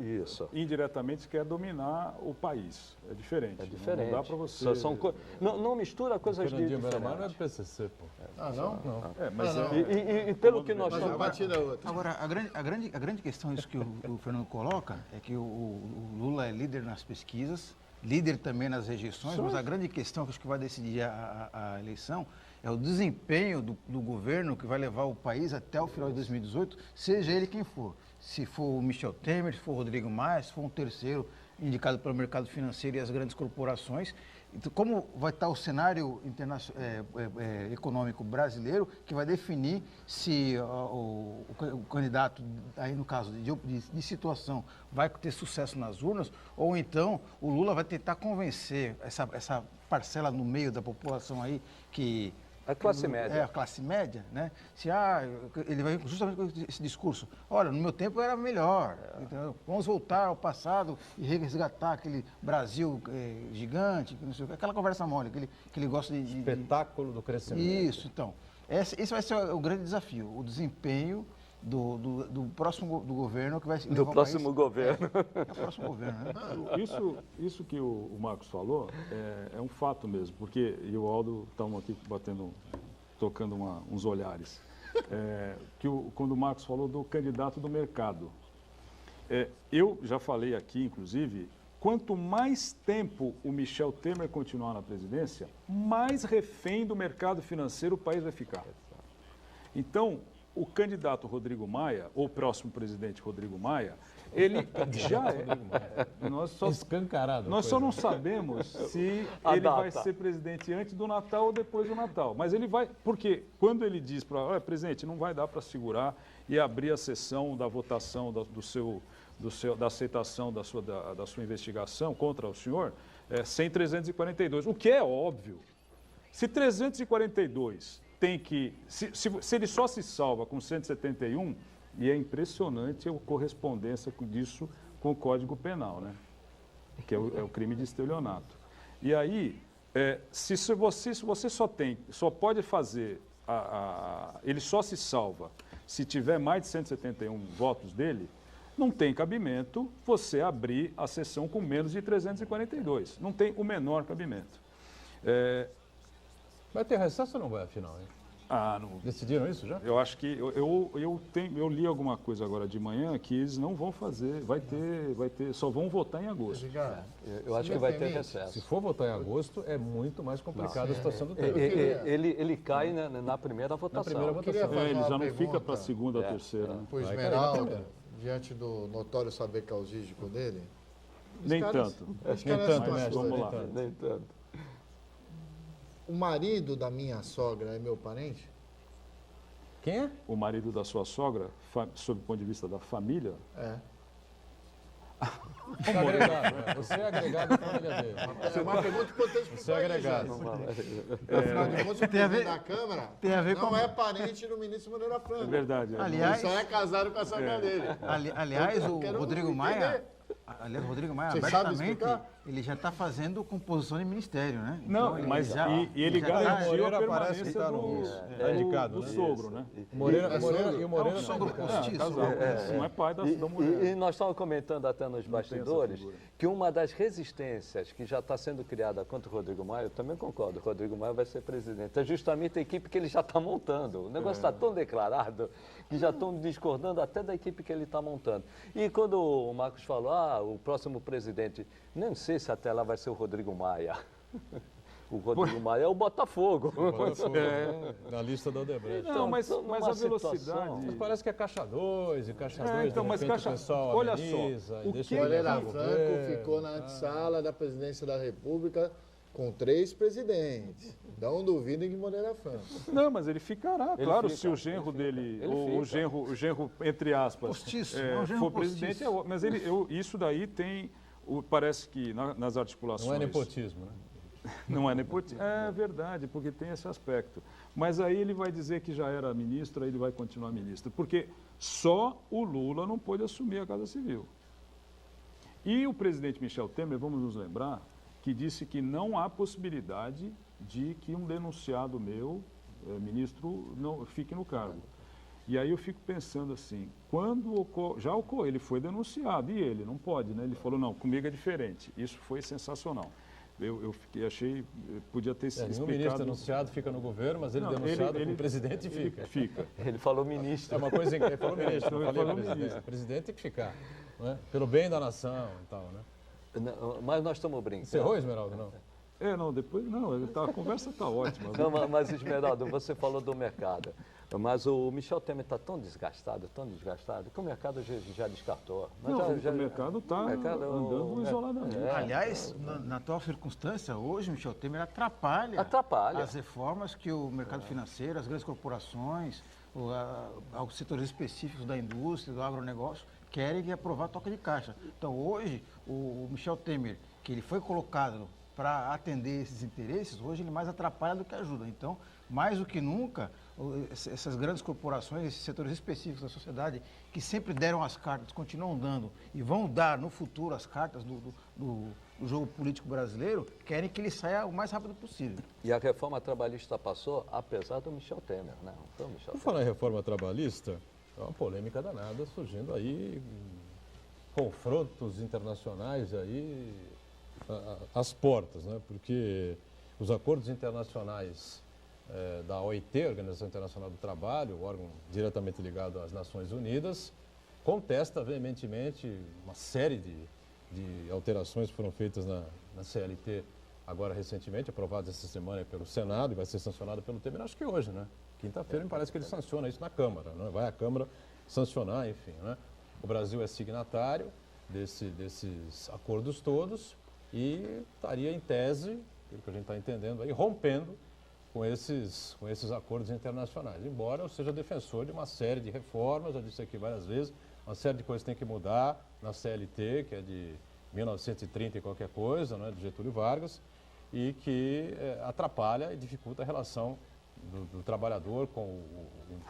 C: indiretamente, quer dominar o país. É diferente.
D: É diferente.
C: Não dá para você...
D: Não mistura coisas diferentes.
B: Fernandinho Beiramar não é do PCC, pô.
F: Ah, não?
B: Não.
C: Mas
D: E pelo que nós
F: estamos...
E: Agora, a grande questão, isso que o Fernando coloca, é que o Lula é líder nas pesquisas, líder também nas rejeições, mas a grande questão que acho que vai decidir a eleição é o desempenho do governo que vai levar o país até o final de 2018, seja ele quem for. Se for o Michel Temer, se for o Rodrigo Maia, se for um terceiro indicado pelo mercado financeiro e as grandes corporações. Então, como vai estar o cenário econômico brasileiro que vai definir se o candidato, aí no caso de situação, vai ter sucesso nas urnas, ou então o Lula vai tentar convencer essa parcela no meio da população aí que...
D: A classe média.
E: É, a classe média, né? Ele vai justamente com esse discurso. Olha, no meu tempo era melhor. Então, vamos voltar ao passado e resgatar aquele Brasil gigante, não sei o que, aquela conversa mole que ele gosta de...
B: Espetáculo do crescimento.
E: Isso, então. Esse vai ser o grande desafio, o desempenho do próximo governo que vai levar
D: do próximo governo.
E: É o próximo governo, né?
C: Isso que o Marcos falou é um fato mesmo, porque eu e o Aldo estamos aqui tocando uns olhares. Quando o Marcos falou do candidato do mercado. Eu já falei aqui, inclusive, quanto mais tempo o Michel Temer continuar na presidência, mais refém do mercado financeiro o país vai ficar. Então, o candidato Rodrigo Maia, ou o próximo presidente Rodrigo Maia, ele já é.
B: Escancarado.
C: Nós só não sabemos se ele vai ser presidente antes do Natal ou depois do Natal. Mas ele vai, porque quando ele diz para, olha, presidente, não vai dar para segurar e abrir a sessão da votação da aceitação da sua investigação contra o senhor, sem 342. O que é óbvio. Se 342 tem que... Se ele só se salva com 171, e é impressionante a correspondência disso com o Código Penal, né? Que é o crime de estelionato. E aí, se você só pode fazer, ele só se salva se tiver mais de 171 votos dele, não tem cabimento você abrir a sessão com menos de 342. Não tem o menor cabimento.
B: Vai ter recesso ou não vai, afinal, hein?
C: Não.
B: Decidiram isso já?
C: Eu acho que eu li alguma coisa agora de manhã que eles não vão fazer, vai ter, só vão votar em agosto.
D: Eu acho que vai ter recesso.
B: Se for votar em agosto, é muito mais complicada a situação do tempo.
D: Ele cai na primeira votação.
C: Ele já não fica para a segunda ou terceira. Né?
F: Pois Esmeralda, diante do notório saber causístico dele.
C: Nem tanto.
F: Mas
C: vamos lá.
D: Nem tanto.
F: O marido da minha sogra é meu parente?
B: Quem é?
C: O marido da sua sogra, sob o ponto de vista da família?
F: É.
B: Você é agregado, né? Você é agregado à família dele.
F: É uma pergunta importante para
B: Você é agregado.
F: Afinal de contas, o presidente da Câmara não é parente do ministro Moreira Franco.
C: É verdade.
E: Aliás,
F: ele só é casado com a sogra dele.
E: Aliás, o Rodrigo Maia... Aliás, o Rodrigo Maia, abertamente, ele já está fazendo composição de ministério, né?
C: Não,
E: então,
C: mas ele garantiu a permanência
B: indicado,
C: do sogro, né?
B: O Moreira
E: é um sogro postiço.
C: Não é pai da mulher.
D: E nós estávamos comentando até nos bastidores que uma das resistências que já está sendo criada contra o Rodrigo Maia, eu também concordo, o Rodrigo Maia vai ser presidente, é justamente a equipe que ele já está montando. O negócio está tão declarado que já estão discordando até da equipe que ele está montando. E quando o Marcos falou, o próximo presidente, nem sei se até lá vai ser o Rodrigo Maia. O Rodrigo Maia é o Botafogo.
B: Na lista da Odebrecht.
C: Não, mas a velocidade...
B: Mas parece que é Caixa 2, e Caixa 2,
C: então, mas
B: Caixa... o pessoal
C: olha
B: ameniza,
C: só,
B: e deixa
F: Moreira Franco ficou na antessala da presidência da República com 3 presidentes. Não duvidem de Moreira Franco.
C: Não, mas ele ficará, claro, se o genro dele, o genro, entre aspas,
E: postiço,
C: for presidente, mas isso daí tem, parece que nas articulações...
B: Não é nepotismo, né?
C: Não é nepotismo, é verdade, porque tem esse aspecto. Mas aí ele vai dizer que já era ministro, aí ele vai continuar ministro, porque só o Lula não pôde assumir a Casa Civil. E o presidente Michel Temer, vamos nos lembrar, que disse que não há possibilidade de que um denunciado meu, ministro, não fique no cargo. E aí eu fico pensando assim, ele foi denunciado, e ele não pode, né? Ele falou, não, comigo é diferente. Isso foi sensacional. Eu achei, podia ter sido explicado...
B: Nenhum ministro denunciado fica no governo, mas ele denunciado como presidente fica.
D: Ele falou ministro.
B: É uma coisa que ele falou ministro, não falei presidente. O presidente tem que ficar, não é? Pelo bem da nação e tal, né?
D: Não, mas nós estamos brincando.
B: Encerrou, Esmeralda, não?
C: A conversa está ótima.
D: Não, mas Esmeralda, você falou do mercado. Mas o Michel Temer está tão desgastado, que o mercado já descartou. Mas
C: o mercado está andando isoladamente.
E: Aliás, na atual circunstância, hoje o Michel Temer atrapalha as reformas que o mercado financeiro, as grandes corporações, os setores específicos da indústria, do agronegócio, querem aprovar a toca de caixa. Então, hoje, o Michel Temer, que ele foi colocado para atender esses interesses, hoje ele mais atrapalha do que ajuda. Então, mais do que nunca, essas grandes corporações, esses setores específicos da sociedade, que sempre deram as cartas, continuam dando e vão dar no futuro as cartas do jogo político brasileiro, querem que ele saia o mais rápido possível.
D: E a reforma trabalhista passou, apesar do Michel Temer, né? Foi o Michel
B: Por falar em reforma trabalhista, é uma polêmica danada surgindo aí, confrontos internacionais aí às portas, né? Porque os acordos internacionais da OIT, Organização Internacional do Trabalho, o órgão diretamente ligado às Nações Unidas, contesta veementemente uma série de alterações que foram feitas na CLT agora recentemente, aprovado essa semana pelo Senado e vai ser sancionado pelo Temer, acho que hoje, né? Quinta-feira me parece que ele sanciona isso na Câmara, né? Vai à Câmara sancionar, enfim, né? O Brasil é signatário desses acordos todos e estaria em tese, pelo que a gente está entendendo aí, rompendo com esses acordos internacionais. Embora eu seja defensor de uma série de reformas, já disse aqui várias vezes, uma série de coisas tem que mudar na CLT, que é de 1930 e qualquer coisa, né, de Getúlio Vargas, e que atrapalha e dificulta a relação do trabalhador com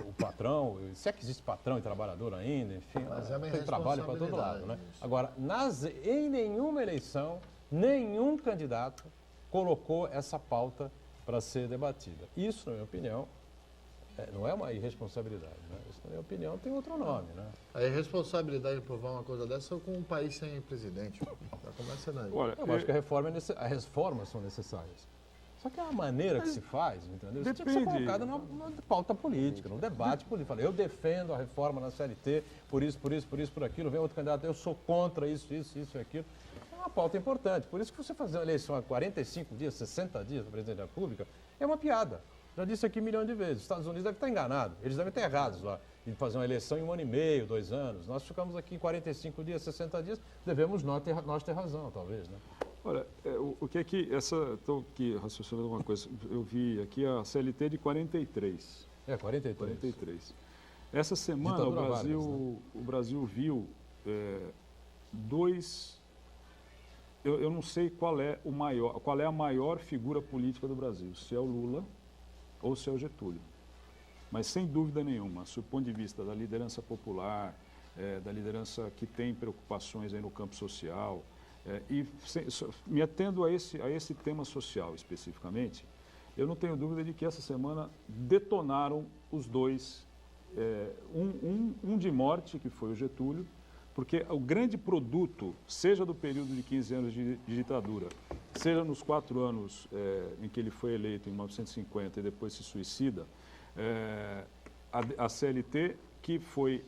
B: o patrão, se é que existe patrão e trabalhador ainda, enfim, tem trabalho para todo lado. Né? Agora, em nenhuma eleição, nenhum candidato colocou essa pauta para ser debatida. Isso, na minha opinião, não é uma irresponsabilidade. Né? Isso, na minha opinião, tem outro nome. Né?
F: A irresponsabilidade de provar uma coisa dessa é com um país sem presidente. Já começa daí.
C: Olha,
B: eu acho que as reformas são necessárias. Só que a maneira que se faz, entendeu? Isso tinha que ser colocado na pauta política, no debate político. Eu defendo a reforma na CLT, por isso, por aquilo. Vem outro candidato, eu sou contra isso e aquilo. É uma pauta importante. Por isso que você fazer uma eleição a 45 dias, 60 dias para presidente da República, é uma piada. Já disse aqui 1 milhão de vezes. Os Estados Unidos devem estar enganados. Eles devem estar errados lá, de fazer uma eleição em 1 ano e meio, 2 anos. Nós ficamos aqui em 45 dias, 60 dias, devemos nós ter razão, talvez, né?
C: Olha, o que é que estou aqui raciocinando uma coisa. Eu vi aqui a CLT de 43. 43. Essa semana o Brasil viu dois. Eu não sei qual é a maior figura política do Brasil, se é o Lula ou se é o Getúlio. Mas sem dúvida nenhuma, do ponto de vista da liderança popular, da liderança que tem preocupações aí no campo social. Me atendo a esse tema social especificamente, eu não tenho dúvida de que essa semana detonaram os dois, um de morte, que foi o Getúlio, porque o grande produto, seja do período de 15 anos de ditadura, seja nos 4 anos em que ele foi eleito, em 1950, e depois se suicida, a CLT, que foi,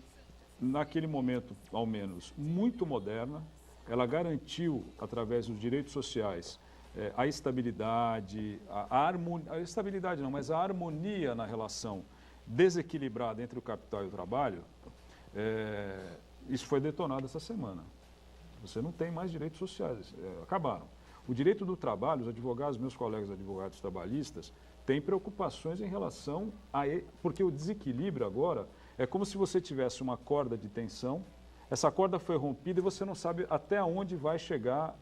C: naquele momento, ao menos, muito moderna, ela garantiu, através dos direitos sociais, a estabilidade, a estabilidade não, mas a harmonia na relação desequilibrada entre o capital e o trabalho. Isso foi detonado essa semana. Você não tem mais direitos sociais, acabaram. O direito do trabalho, os advogados, meus colegas advogados trabalhistas, têm preocupações em relação porque o desequilíbrio agora é como se você tivesse uma corda de tensão. Essa corda foi rompida e você não sabe até onde vai chegar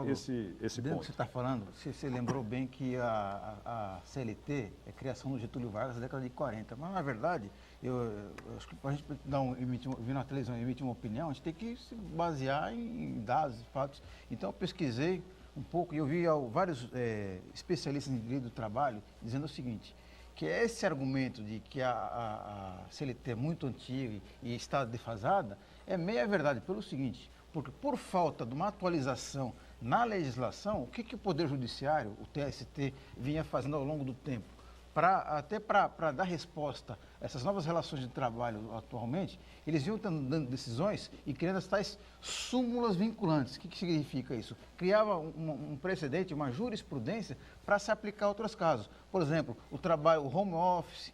C: esse ponto.
E: Que você está falando, você lembrou bem que a CLT é criação do Getúlio Vargas na década de 40. Mas, na verdade, eu acho que para a gente vir na televisão e emitir uma opinião, a gente tem que se basear em dados, fatos. Então, eu pesquisei um pouco e eu vi vários especialistas em direito do trabalho dizendo o seguinte, que esse argumento de que a CLT é muito antiga e está defasada, é meia verdade pelo seguinte, porque por falta de uma atualização na legislação, o que o Poder Judiciário, o TST, vinha fazendo ao longo do tempo? Até para dar resposta a essas novas relações de trabalho atualmente, eles vinham dando decisões e criando as tais súmulas vinculantes. O que significa isso? Criava um precedente, uma jurisprudência para se aplicar a outros casos. Por exemplo, o trabalho, o home office,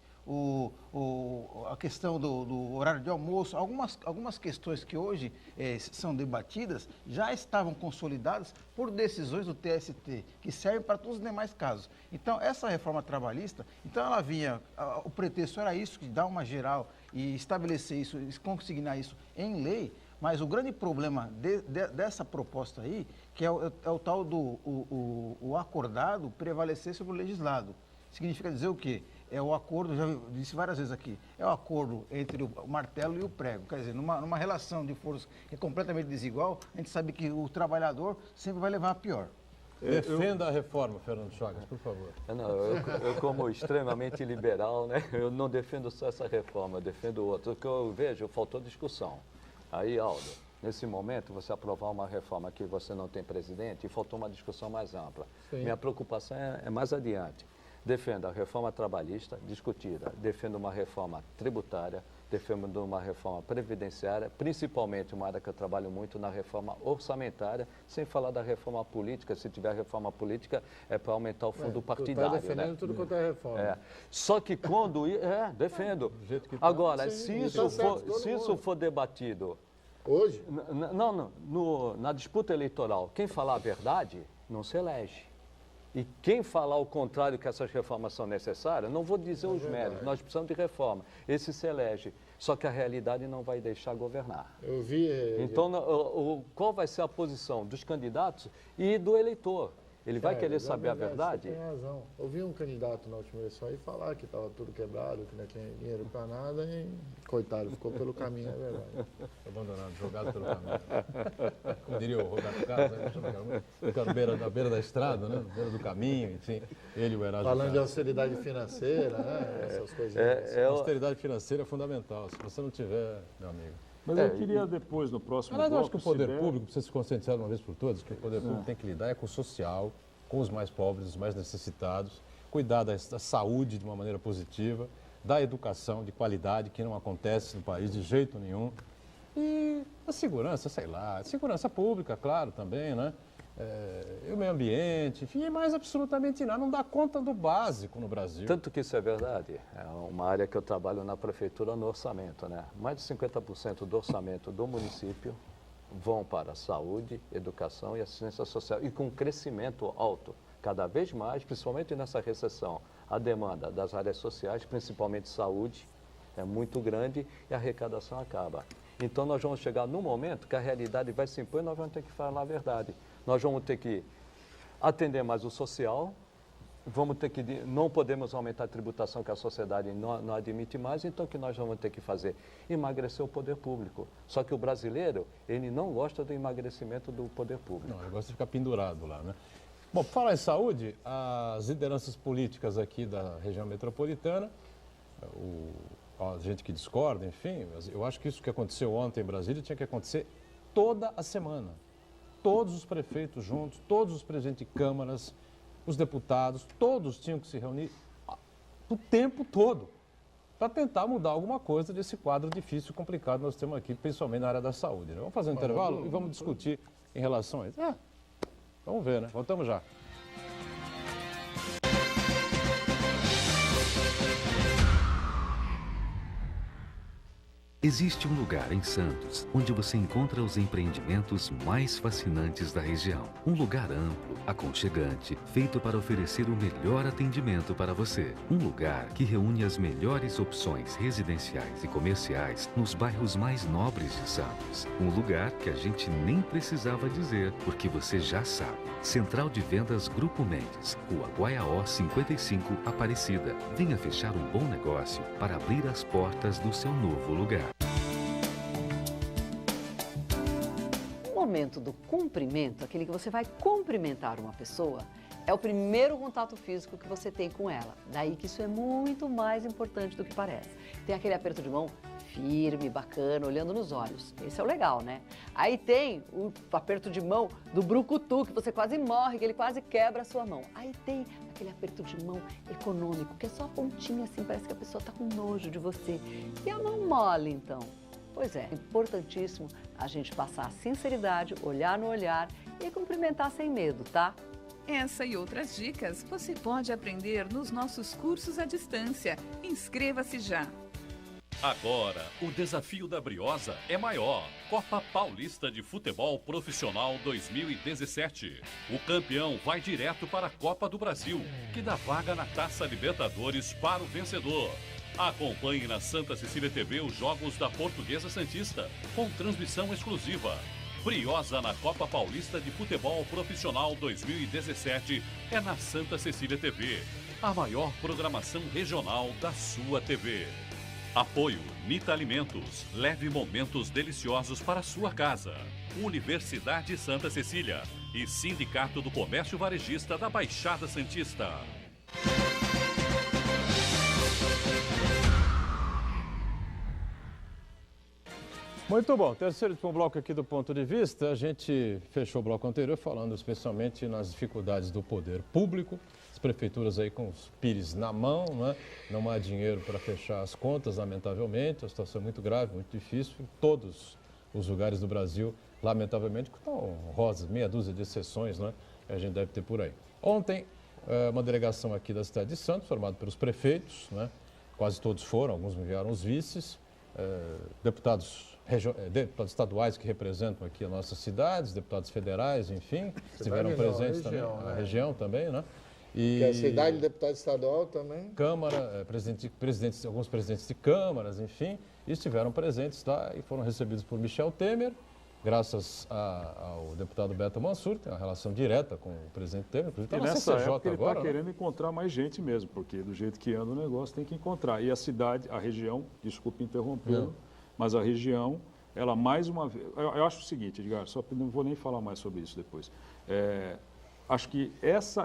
E: a questão do horário de almoço, algumas questões que hoje são debatidas já estavam consolidadas por decisões do TST, que servem para todos os demais casos. Então, essa reforma trabalhista, ela vinha, o pretexto era isso, que dá uma geral e estabelecer isso, consignar isso em lei, mas o grande problema dessa proposta aí, que é o tal do o acordado prevalecer sobre o legislado. Significa dizer o quê? É o acordo, já disse várias vezes aqui, é o acordo entre o martelo e o prego. Quer dizer, numa relação de forças que é completamente desigual, a gente sabe que o trabalhador sempre vai levar a pior.
B: Defenda a reforma, Fernando Chagas, por favor.
D: Eu como extremamente liberal, né, eu não defendo só essa reforma, eu defendo outra. O que eu vejo, faltou discussão. Aí, Aldo, nesse momento, você aprovar uma reforma que você não tem presidente e faltou uma discussão mais ampla. Sim. Minha preocupação é mais adiante. Defendo a reforma trabalhista discutida, defendo uma reforma tributária defendo uma reforma previdenciária, principalmente uma área que eu trabalho muito na reforma orçamentária, sem falar da reforma política. Se tiver reforma política, é para aumentar o fundo partidário.
F: Está defendendo tudo quanto é reforma.
D: Só que quando... defendo. Agora, se isso for debatido...
F: Hoje?
D: Na disputa eleitoral, quem falar a verdade não se elege. E quem falar o contrário, que essas reformas são necessárias, não vou dizer os méritos, nós precisamos de reforma. Esse se elege, só que a realidade não vai deixar governar.
F: Eu vi...
D: Então, qual vai ser a posição dos candidatos e do eleitor? Ele vai querer saber a verdade?
F: Você tem razão. Eu vi um candidato na última eleição aí falar que estava tudo quebrado, que não tinha dinheiro para nada e, coitado, ficou pelo caminho, é verdade.
B: Abandonado, jogado pelo caminho. Como diria o Roberto Carlos, fica na beira da estrada, né? Na beira do caminho, enfim. Ele e o Erasmo
F: Falando de austeridade financeira, né? Essas coisas.
B: A austeridade financeira é fundamental. Se você não tiver, meu amigo...
C: Mas eu queria depois, no próximo bloco...
B: Eu acho que o poder público precisa se conscientizar de uma vez por todas, que o poder público tem que lidar com o social, com os mais pobres, os mais necessitados, cuidar da saúde de uma maneira positiva, da educação de qualidade, que não acontece no país de jeito nenhum, e a segurança, sei lá, segurança pública, claro, também, né? E o meio ambiente, enfim, é mais absolutamente nada, não dá conta do básico no Brasil.
D: Tanto que isso é verdade, é uma área que eu trabalho na prefeitura no orçamento, né? Mais de 50% do orçamento do município vão para a saúde, educação e assistência social, e com crescimento alto, cada vez mais, principalmente nessa recessão, a demanda das áreas sociais, principalmente saúde, é muito grande e a arrecadação acaba. Então nós vamos chegar num momento que a realidade vai se impor e nós vamos ter que falar a verdade. Nós vamos ter que atender mais o social, não podemos aumentar a tributação que a sociedade não admite mais, então o que nós vamos ter que fazer? Emagrecer o poder público. Só que o brasileiro, ele não gosta do emagrecimento do poder público.
B: Não, ele gosta de ficar pendurado lá, né? Bom, para falar em saúde, as lideranças políticas aqui da região metropolitana, a gente que discorda, enfim, eu acho que isso que aconteceu ontem em Brasília tinha que acontecer toda a semana. Todos os prefeitos juntos, todos os presidentes de câmaras, os deputados, todos tinham que se reunir o tempo todo para tentar mudar alguma coisa desse quadro difícil e complicado que nós temos aqui, principalmente na área da saúde. Né? Vamos fazer um intervalo e vamos discutir em relação a isso. Vamos ver, né? Voltamos já.
G: Existe um lugar em Santos onde você encontra os empreendimentos mais fascinantes da região. Um lugar amplo, aconchegante, feito para oferecer o melhor atendimento para você. Um lugar que reúne as melhores opções residenciais e comerciais nos bairros mais nobres de Santos. Um lugar que a gente nem precisava dizer, porque você já sabe. Central de Vendas Grupo Mendes, Rua Guaiaó 55, Aparecida. Venha fechar um bom negócio para abrir as portas do seu novo lugar.
I: O momento do cumprimento, aquele que você vai cumprimentar uma pessoa, é o primeiro contato físico que você tem com ela. Daí que isso é muito mais importante do que parece. Tem aquele aperto de mão firme, bacana, olhando nos olhos. Esse é o legal, né? Aí tem o aperto de mão do brucutu, que você quase morre, que ele quase quebra a sua mão. Aí tem aquele aperto de mão econômico, que é só a pontinha assim, parece que a pessoa tá com nojo de você. E a mão mole, então? Pois é, importantíssimo a gente passar a sinceridade, olhar no olhar e cumprimentar sem medo, tá?
J: Essa e outras dicas você pode aprender nos nossos cursos à distância. Inscreva-se já!
H: Agora, o desafio da Briosa é maior. Copa Paulista de Futebol Profissional 2017. O campeão vai direto para a Copa do Brasil, que dá vaga na Taça Libertadores para o vencedor. Acompanhe na Santa Cecília TV os jogos da Portuguesa Santista, com transmissão exclusiva. Briosa na Copa Paulista de Futebol Profissional 2017 é na Santa Cecília TV, a maior programação regional da sua TV. Apoio Nita Alimentos. Leve momentos deliciosos para a sua casa. Universidade Santa Cecília e Sindicato do Comércio Varejista da Baixada Santista.
B: Muito bom. Terceiro e último bloco aqui do Ponto de Vista. A gente fechou o bloco anterior falando especialmente nas dificuldades do poder público. As prefeituras aí com os pires na mão, né? Não há dinheiro para fechar as contas, lamentavelmente. A situação é muito grave, muito difícil em todos os lugares do Brasil, lamentavelmente, com rosas, meia dúzia de exceções, né? Que a gente deve ter por aí. Ontem, uma delegação aqui da cidade de Santos, formada pelos prefeitos, né? Quase todos foram, alguns enviaram os vices, deputados estaduais que representam aqui as nossas cidades, deputados federais, enfim, estiveram presentes também, a região também, né?
F: E a cidade, deputado estadual também.
B: Câmara, alguns presidentes de câmaras, enfim, e estiveram presentes lá e foram recebidos por Michel Temer, graças ao deputado Beto Mansur, tem uma relação direta com o presidente Temer, inclusive está na CCJ
C: ele
B: agora.
C: Está querendo encontrar mais gente mesmo, porque do jeito que anda o negócio tem que encontrar. E a cidade, a região, desculpe interrompê-lo, mas a região, ela mais uma vez... Eu acho o seguinte, Edgar, só não vou nem falar mais sobre isso depois. Acho que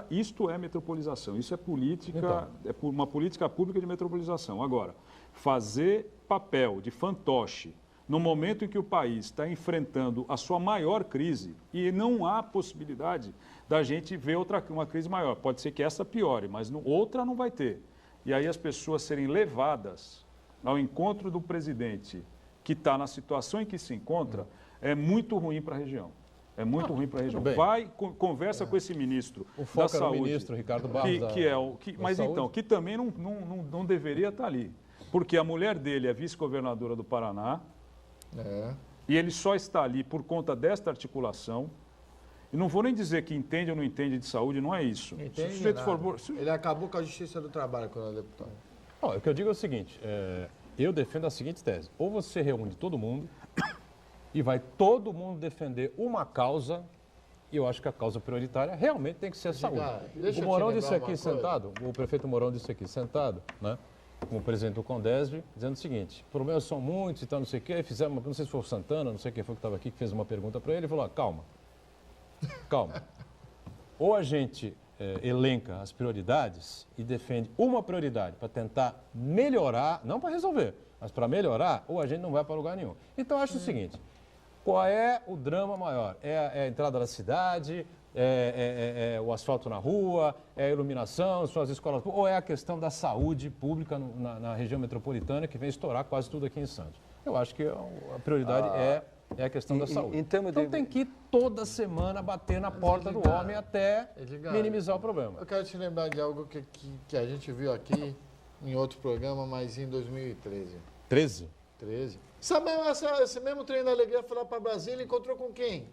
C: isto é metropolização, isso é política, então, é uma política pública de metropolização. Agora, fazer papel de fantoche no momento em que o país está enfrentando a sua maior crise e não há possibilidade da gente ver uma crise maior. Pode ser que essa piore, mas outra não vai ter. E aí as pessoas serem levadas ao encontro do presidente que está na situação em que se encontra, é muito ruim para a região. É muito ruim para a região. Vai, conversa com esse ministro da Saúde. O ministro
B: Ricardo Barros
C: mas então, que também não deveria estar ali. Porque a mulher dele é vice-governadora do Paraná, e ele só está ali por conta desta articulação. E não vou nem dizer que entende ou não entende de saúde, não é isso.
F: Entende Ele acabou com a Justiça do Trabalho quando era deputado.
B: O que eu digo é o seguinte, eu defendo a seguinte tese. Ou você reúne todo mundo e vai todo mundo defender uma causa, e eu acho que a causa prioritária realmente tem que ser a saúde. O Mourão disse aqui sentado, o prefeito Mourão disse aqui sentado, né, com o presidente do Condesv, dizendo o seguinte, problemas são muitos e tal, não sei o quê, fizemos, não sei se foi o Santana, não sei quem foi que estava aqui, que fez uma pergunta para ele, e falou, calma. Ou a gente elenca as prioridades e defende uma prioridade para tentar melhorar, não para resolver, mas para melhorar, ou a gente não vai para lugar nenhum. Então, eu acho o seguinte, qual é o drama maior? É a entrada da cidade, o asfalto na rua, é a iluminação, são as escolas públicas, ou é a questão da saúde pública na região metropolitana que vem estourar quase tudo aqui em Santos? Eu acho que a prioridade é a questão da saúde. Então tem que ir toda semana bater na porta do homem até minimizar o problema. Eu
F: quero te lembrar de algo que a gente viu aqui em outro programa, mas em 2013.
B: 13?
F: 13. Esse mesmo Trem da Alegria foi lá para Brasília e encontrou com quem?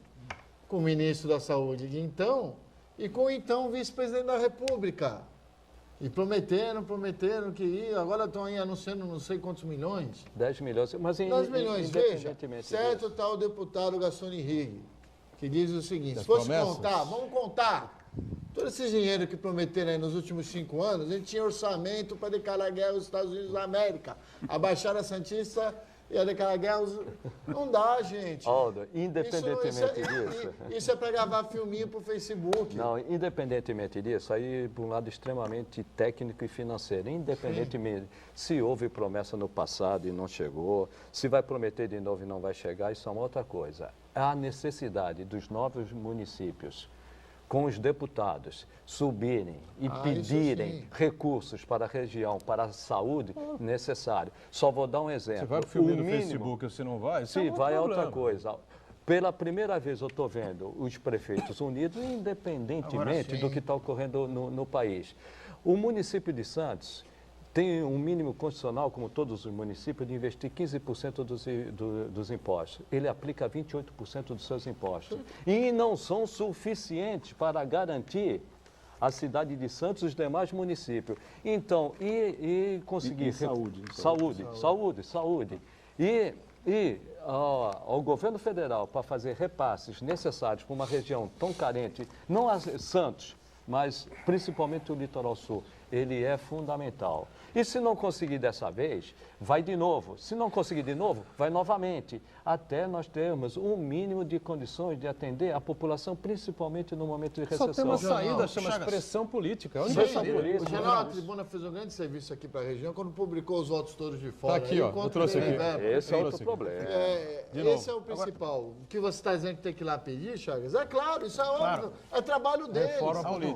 F: Com o ministro da Saúde e com o então vice-presidente da República. E prometeram que ia, agora estão aí anunciando não sei quantos milhões.
D: 10 milhões, mas
F: 10 milhões, veja, certo está o deputado Gastone Rigg, que diz o seguinte, se fosse contar, vamos contar, todo esse dinheiro que prometeram aí nos últimos 5 anos, a gente tinha orçamento para declarar guerra aos Estados Unidos da América, a Baixada Santista ia declarar guerra aos... Não dá, gente.
D: Aldo, independentemente disso...
F: Isso é para gravar filminho para o Facebook.
D: Não, independentemente disso, aí por um lado extremamente técnico e financeiro, independentemente se houve promessa no passado e não chegou, se vai prometer de novo e não vai chegar, isso é uma outra coisa. Há necessidade dos novos municípios, com os deputados, subirem e pedirem recursos para a região, para a saúde necessário. Só vou dar um exemplo.
B: Você vai filmar no Facebook, você não vai?
D: Se vai é outra coisa. Pela primeira vez eu estou vendo os prefeitos unidos, independentemente do que está ocorrendo no país. O município de Santos tem um mínimo constitucional, como todos os municípios, de investir 15% dos impostos. Ele aplica 28% dos seus impostos. E não são suficientes para garantir a cidade de Santos e os demais municípios. Então, conseguir... Saúde. E ao governo federal, para fazer repasses necessários para uma região tão carente, não a Santos, mas principalmente o Litoral Sul, ele é fundamental. E se não conseguir dessa vez, vai de novo. Se não conseguir de novo, vai novamente, até nós termos um mínimo de condições de atender a população, principalmente no momento de recessão.
B: Só tem uma saída, chama-se pressão política.
F: O Jornal da Tribuna fez um grande serviço aqui para a região quando publicou os votos todos de fora.
B: Tá aqui, ó, eu trouxe aqui.
D: Esse é outro problema.
F: Esse é o principal. O que você está dizendo que tem que ir lá pedir, Chagas? É claro, isso é óbvio. É trabalho deles.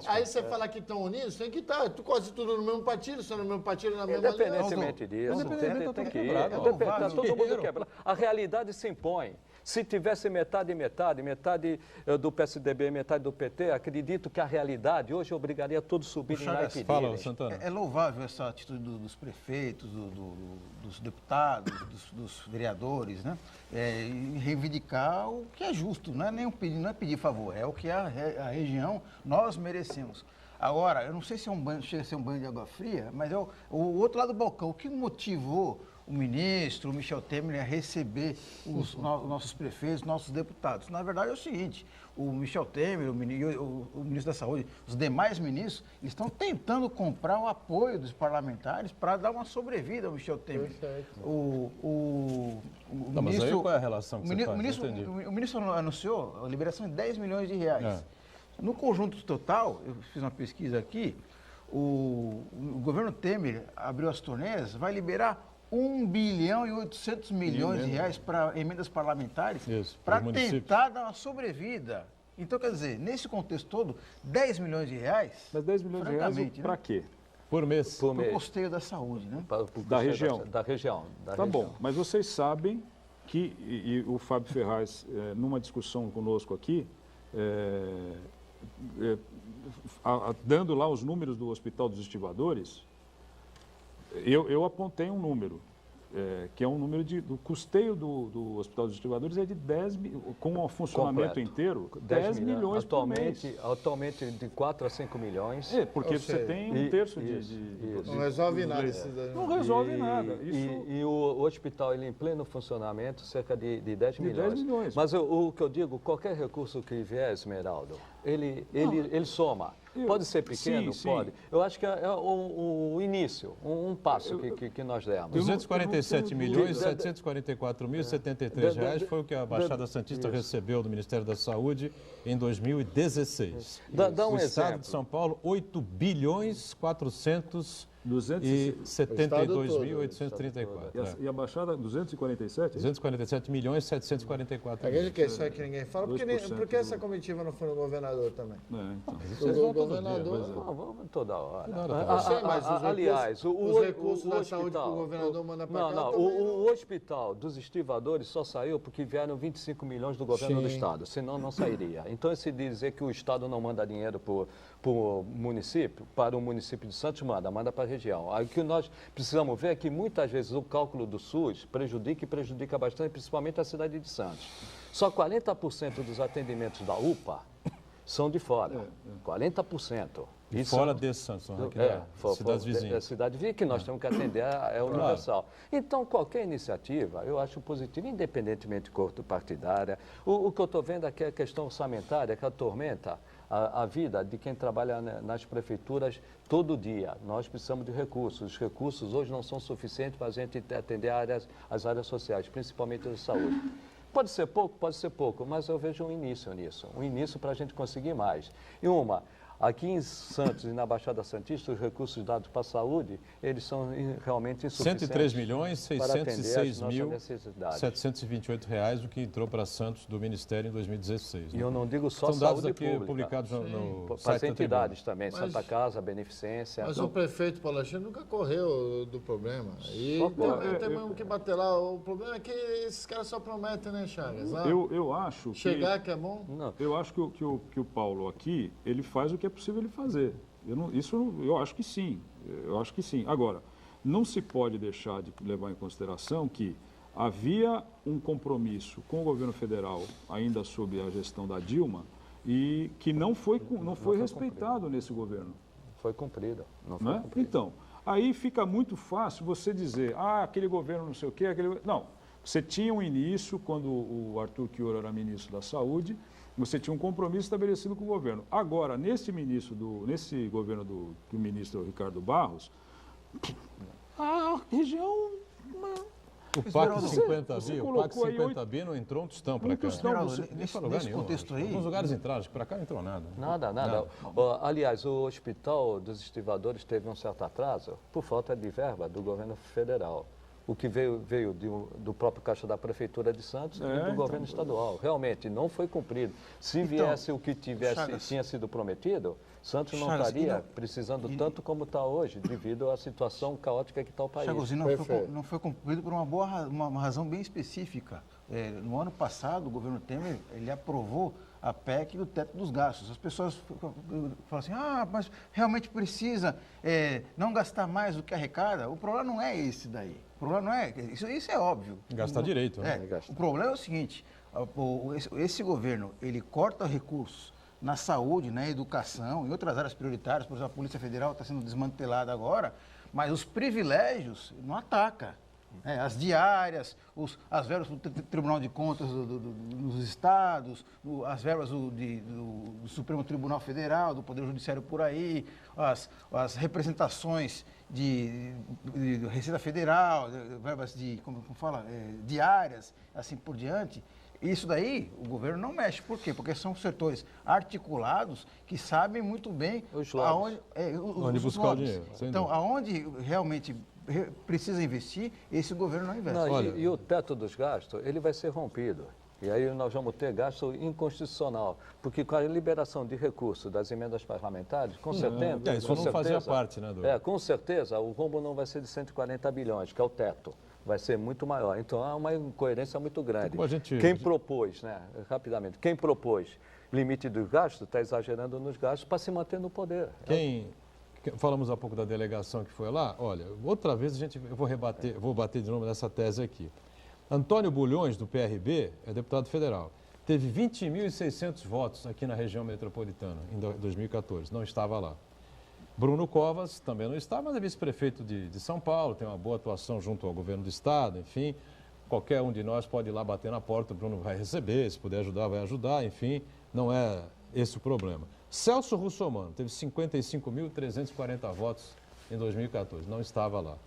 F: Aí você fala que estão unidos, tem que estar. Tu quase tudo no mesmo partido, se é no mesmo partido, na mesma aliança.
D: Independentemente disso, tem que ir.
B: Tá
D: Todo mundo quebra. A realidade se impõe. Se tivesse metade e metade, metade do PSDB e metade do PT, acredito que a realidade hoje obrigaria todos a subirem lá e pedirem.
B: Fala, Santana.
E: É louvável essa atitude dos prefeitos, dos deputados, dos vereadores, né? E reivindicar o que é justo, não é pedir favor, é o que a região, nós merecemos. Agora, eu não sei se chega a ser um banho de água fria, mas é o outro lado do balcão. O que motivou o ministro, o Michel Temer, a receber os nossos prefeitos, nossos deputados? Na verdade é o seguinte, o Michel Temer, o ministro da Saúde, os demais ministros, estão tentando comprar o apoio dos parlamentares para dar uma sobrevida ao Michel Temer.
B: Mas aí qual é a relação que você faz?
E: O ministro anunciou a liberação de 10 milhões de reais. No conjunto total, eu fiz uma pesquisa aqui, o governo Temer abriu as torneiras, vai liberar 1 bilhão e 800 milhões de reais para emendas parlamentares para tentar dar uma sobrevida. Então, quer dizer, nesse contexto todo, 10 milhões de reais...
C: Mas 10 milhões de reais para quê?
B: Por mês?
E: Para o custeio da saúde, né?
C: Da região.
D: Da região.
C: Tá bom, mas vocês sabem que, e o Fábio Ferraz, numa discussão conosco aqui, dando lá os números do Hospital dos Estivadores, eu apontei um número, que é um número do custeio do Hospital dos Estivadores, é de 10 com o funcionamento inteiro, 10 milhões por mês.
D: Atualmente de 4 a 5 milhões.
C: Porque você tem um terço
F: Não resolve nada.
C: Não resolve nada.
D: E o hospital, ele em pleno funcionamento, cerca de 10 milhões.
C: 10 milhões.
D: Mas o que eu digo, qualquer recurso que vier, Esmeraldo, ele soma. Pode ser pequeno?
C: Sim.
D: Pode. Eu acho que é o início, um passo que nós demos.
B: 247 milhões, 744.073 reais foi o que a Baixada Santista recebeu do Ministério da Saúde em 2016.
D: Dá um
B: o
D: exemplo.
B: Estado de São Paulo, 8 bilhões 472.834.
C: E a Baixada, 247?
B: 247 milhões 744
F: mil. Isso é que ninguém fala, porque essa comitiva não foi no governador também?
D: O governador... Vamos toda hora.
F: Aliás, os recursos da saúde que o governador manda para cá
D: o hospital dos Estivadores só saiu porque vieram 25 milhões do governo do Estado, senão não sairia. Então, esse dizer que o Estado não manda dinheiro para o município de Santos, manda para a região. Aí o que nós precisamos ver é que muitas vezes o cálculo do SUS prejudica bastante, principalmente a cidade de Santos. Só 40% dos atendimentos da UPA são de fora, 40%.
B: E fora de Santos, cidades vizinhas.
D: Cidade vizinha que nós temos que atender é universal. Então, qualquer iniciativa, eu acho positiva, independentemente de cor partidária. O que eu estou vendo aqui é a questão orçamentária que atormenta a vida de quem trabalha nas prefeituras todo dia. Nós precisamos de recursos. Os recursos hoje não são suficientes para a gente atender as áreas sociais, principalmente a saúde. Pode ser pouco, mas eu vejo um início nisso. Um início para a gente conseguir mais. Aqui em Santos e na Baixada Santista, os recursos dados para a saúde, eles são realmente insuficientes.
B: 103 milhões 606 mil 728 reais, o que entrou para Santos do Ministério em 2016.
D: E eu não digo só
B: são
D: saúde
B: dados aqui
D: pública.
B: Publicados no
D: para
B: site
D: as entidades também,
F: mas,
D: Santa Casa, Beneficência.
F: Mas o prefeito Paulo Alexandre nunca correu do problema. E tem mesmo que bater lá. O problema é que esses caras só prometem, né, Chagas?
C: Eu acho que...
F: Chegar que é bom?
C: Não. Eu acho que o Paulo aqui, ele faz o que é possível ele fazer. Eu acho que sim. Agora, não se pode deixar de levar em consideração que havia um compromisso com o governo federal, ainda sob a gestão da Dilma, e que não foi respeitado nesse governo.
D: Foi cumprido. Não foi cumprido.
C: Então, aí fica muito fácil você dizer, aquele governo não sei o quê, Não, você tinha um início, quando o Arthur Chioro era ministro da Saúde, Você tinha um compromisso estabelecido com o governo. Agora, nesse governo do ministro Ricardo Barros, a região...
B: O PAC 50 bi não entrou um tostão para cá.
E: Nesse contexto aí...
B: Alguns lugares entraram, para cá não entrou nada.
D: Nada. Aliás, o Hospital dos Estivadores teve um certo atraso por falta de verba do governo federal. O que veio do próprio caixa da Prefeitura de Santos e do governo estadual. Realmente, não foi cumprido. Se viesse o que tinha sido prometido, Santos não estaria precisando tanto como está hoje, devido à situação caótica que está o país.
E: Chagas, não foi cumprido por uma razão bem específica. No ano passado, o governo Temer ele aprovou a PEC do teto dos gastos. As pessoas falam assim, mas realmente precisa não gastar mais do que arrecada. O problema não é esse daí. O problema não é... Isso é óbvio.
B: Gastar direito, né?
E: O problema é o seguinte, esse governo, ele corta recursos na saúde, na educação, em outras áreas prioritárias, por exemplo, a Polícia Federal está sendo desmantelada agora, mas os privilégios não ataca. As diárias, as verbas do Tribunal de Contas dos estados, as verbas do Supremo Tribunal Federal, do Poder Judiciário por aí, as representações de Receita Federal, verbas diárias, assim por diante. Isso daí o governo não mexe. Por quê? Porque são setores articulados que sabem muito bem
B: onde buscar o dinheiro.
E: Então, aonde realmente precisa investir, esse governo não investe.
D: E o teto dos gastos, ele vai ser rompido. E aí nós vamos ter gasto inconstitucional, porque com a liberação de recursos das emendas parlamentares, com certeza...
B: Isso não fazia parte, né,
D: com certeza, o rombo não vai ser de 140 bilhões, que é o teto. Vai ser muito maior. Então, há uma incoerência muito grande. Quem propôs, rapidamente, quem propôs limite dos gastos, está exagerando nos gastos para se manter no poder.
B: Falamos há pouco da delegação que foi lá. Olha, outra vez eu vou bater de novo nessa tese aqui. Antônio Bulhões, do PRB, é deputado federal. Teve 20.600 votos aqui na região metropolitana em 2014. Não estava lá. Bruno Covas também não está, mas é vice-prefeito de São Paulo, tem uma boa atuação junto ao governo do estado, enfim. Qualquer um de nós pode ir lá bater na porta, o Bruno vai receber, se puder ajudar, vai ajudar, enfim, não é esse o problema. Celso Russomano teve 55.340 votos em 2014, não estava lá.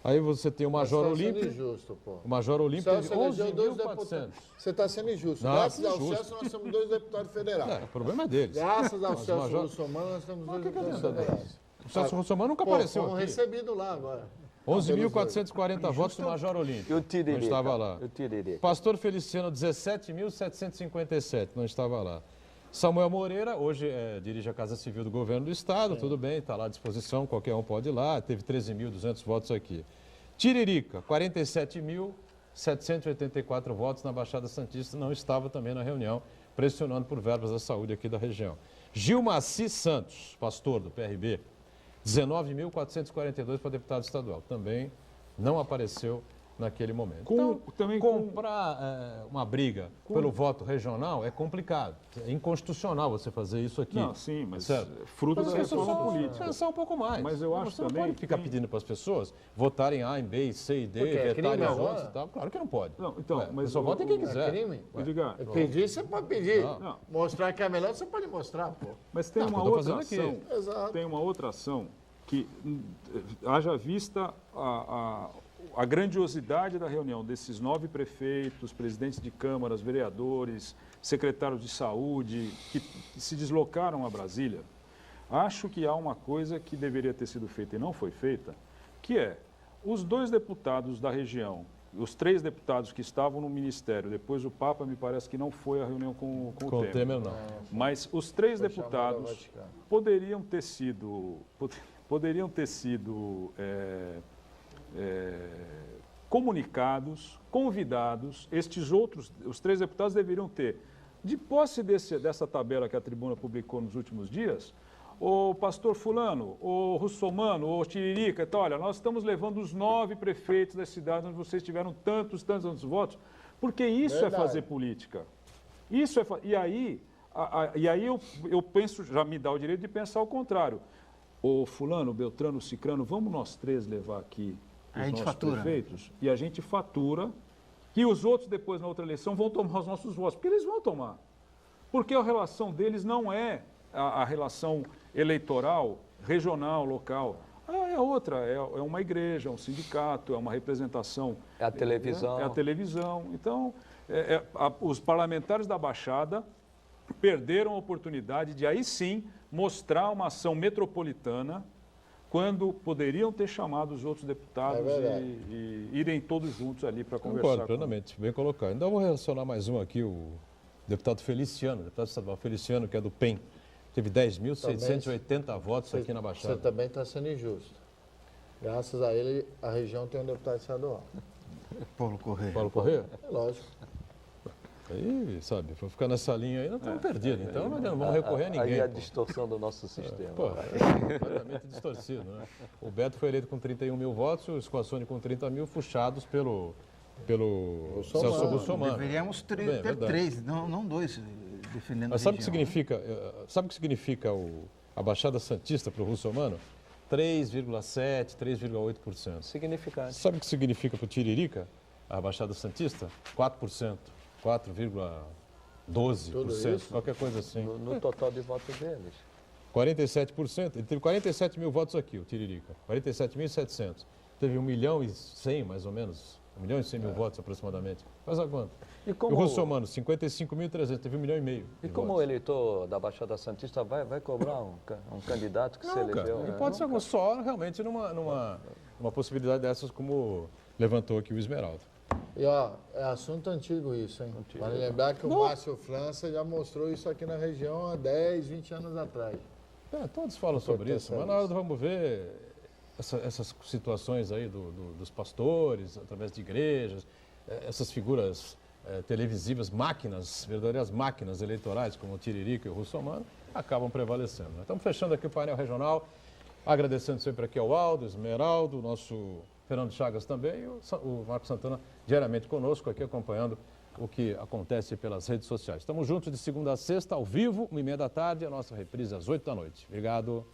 B: Aí você tem o Major Olímpio.
F: Você está sendo injusto, pô.
B: O Major Olímpio teve 11.400.
F: Você está sendo injusto. Graças ao Celso, nós somos 2 deputados federais.
B: O problema é deles.
F: Graças ao Celso Russomano, nós temos 2 deputados federais.
B: O Celso Russomano nunca apareceu aqui.
F: Recebido lá agora.
B: 11.440 votos do Major Olímpio. Não estava lá. Pastor Feliciano, 17.757. Não estava lá. Samuel Moreira, hoje dirige a Casa Civil do Governo do Estado, tudo bem, está lá à disposição, qualquer um pode ir lá, teve 13.200 votos aqui. Tiririca, 47.784 votos na Baixada Santista, não estava também na reunião, pressionando por verbas da saúde aqui da região. Gilmaci Santos, pastor do PRB, 19.442 para deputado estadual, também não apareceu naquele momento. Então, comprar uma briga pelo voto regional é complicado. É inconstitucional você fazer isso aqui.
C: Não, sim, mas fruto da reforma política.
B: Pensar um pouco mais.
C: Mas eu acho
B: você
C: também...
B: não pode ficar pedindo para as pessoas votarem A, em B, C e D, vetarem os outros e tal. Claro que não pode.
C: Não, então, mas
B: só vota quem quiser.
F: É crime?
C: Edgar,
F: pedir, você pode pedir. Não. Mostrar que é melhor, você pode mostrar, pô.
C: Mas tem uma outra ação. Tem uma outra ação que, haja vista a grandiosidade da reunião desses 9 prefeitos, presidentes de câmaras, vereadores, secretários de saúde, que se deslocaram a Brasília, acho que há uma coisa que deveria ter sido feita e não foi feita, que é os 2 deputados da região, os 3 deputados que estavam no ministério, depois o Papa me parece que não foi à reunião com o Temer.
B: Não.
C: Mas os 3 deputados poderiam ter sido comunicados, convidados, os 3 deputados deveriam ter, de posse dessa tabela que a tribuna publicou nos últimos dias, o pastor fulano, o Russomano, o Tiririca, então, olha, nós estamos levando os 9 prefeitos das cidades onde vocês tiveram tantos votos, porque isso é fazer política. Isso é e aí eu penso, já me dá o direito de pensar o contrário. O fulano, o Beltrano, o Cicrano, vamos nós 3 levar aqui os nossos prefeitos, e a gente fatura, e os outros depois na outra eleição vão tomar os nossos votos, porque eles vão tomar. Porque a relação deles não é a relação eleitoral, regional, local. É outra, é uma igreja, é um sindicato, é uma representação.
D: É a televisão.
C: É a televisão. Então, os parlamentares da Baixada perderam a oportunidade de, aí sim, mostrar uma ação metropolitana quando poderiam ter chamado os outros deputados e irem todos juntos ali para conversar.
B: Concordo plenamente, bem colocado. Então, eu vou relacionar mais um aqui, o deputado Feliciano, deputado estadual Feliciano, que é do PEN. Teve 10.680 votos aqui na Baixada.
F: Você também está sendo injusto. Graças a ele, a região tem um deputado estadual.
E: Paulo Corrêa.
B: Paulo Corrêa?
F: É lógico.
B: Aí, sabe, vou ficar nessa linha aí, nós estamos perdidos. Então, não vamos recorrer a ninguém.
D: Aí é a distorção do nosso sistema.
B: É completamente distorcido, né? O Beto foi eleito com 31 mil votos, o Squassone com 30 mil, puxados pelo Celso Russomano.
E: Deveríamos ter 3, não 2, defendendo
B: Mas
E: a
B: sabe o que significa a Baixada Santista para o Russomano? 3,7%, 3,8%.
D: Significante.
B: Sabe o que significa para o Tiririca, a Baixada Santista? 4%, 4,12%, qualquer coisa assim.
D: No total de votos deles.
B: 47%, ele teve 47 mil votos aqui, o Tiririca, 47.700. Teve 1.100.000, mais ou menos, 1.100.000 votos aproximadamente. Faz a conta. E o Russomano, 55.300, teve 1,5 milhão.
D: E como o eleitor da Baixada Santista vai cobrar um candidato que se elegeu?
B: Não pode ser só realmente numa possibilidade dessas como levantou aqui o Esmeralda.
F: E ó, é assunto antigo isso, hein? Vale lembrar que o Márcio França já mostrou isso aqui na região há 10, 20 anos atrás.
B: Todos falam sobre isso, mas na hora vamos ver essas situações aí dos pastores, através de igrejas, essas figuras televisivas, verdadeiras máquinas eleitorais, como o Tiririca e o Russomano, acabam prevalecendo. Estamos fechando aqui o painel regional, agradecendo sempre aqui ao Aldo, Esmeraldo, o nosso Fernando Chagas também, e o Marcos Santana diariamente conosco, aqui acompanhando o que acontece pelas redes sociais. Estamos juntos de segunda a sexta, ao vivo, 1h30 da tarde, a nossa reprise às 8 da noite. Obrigado.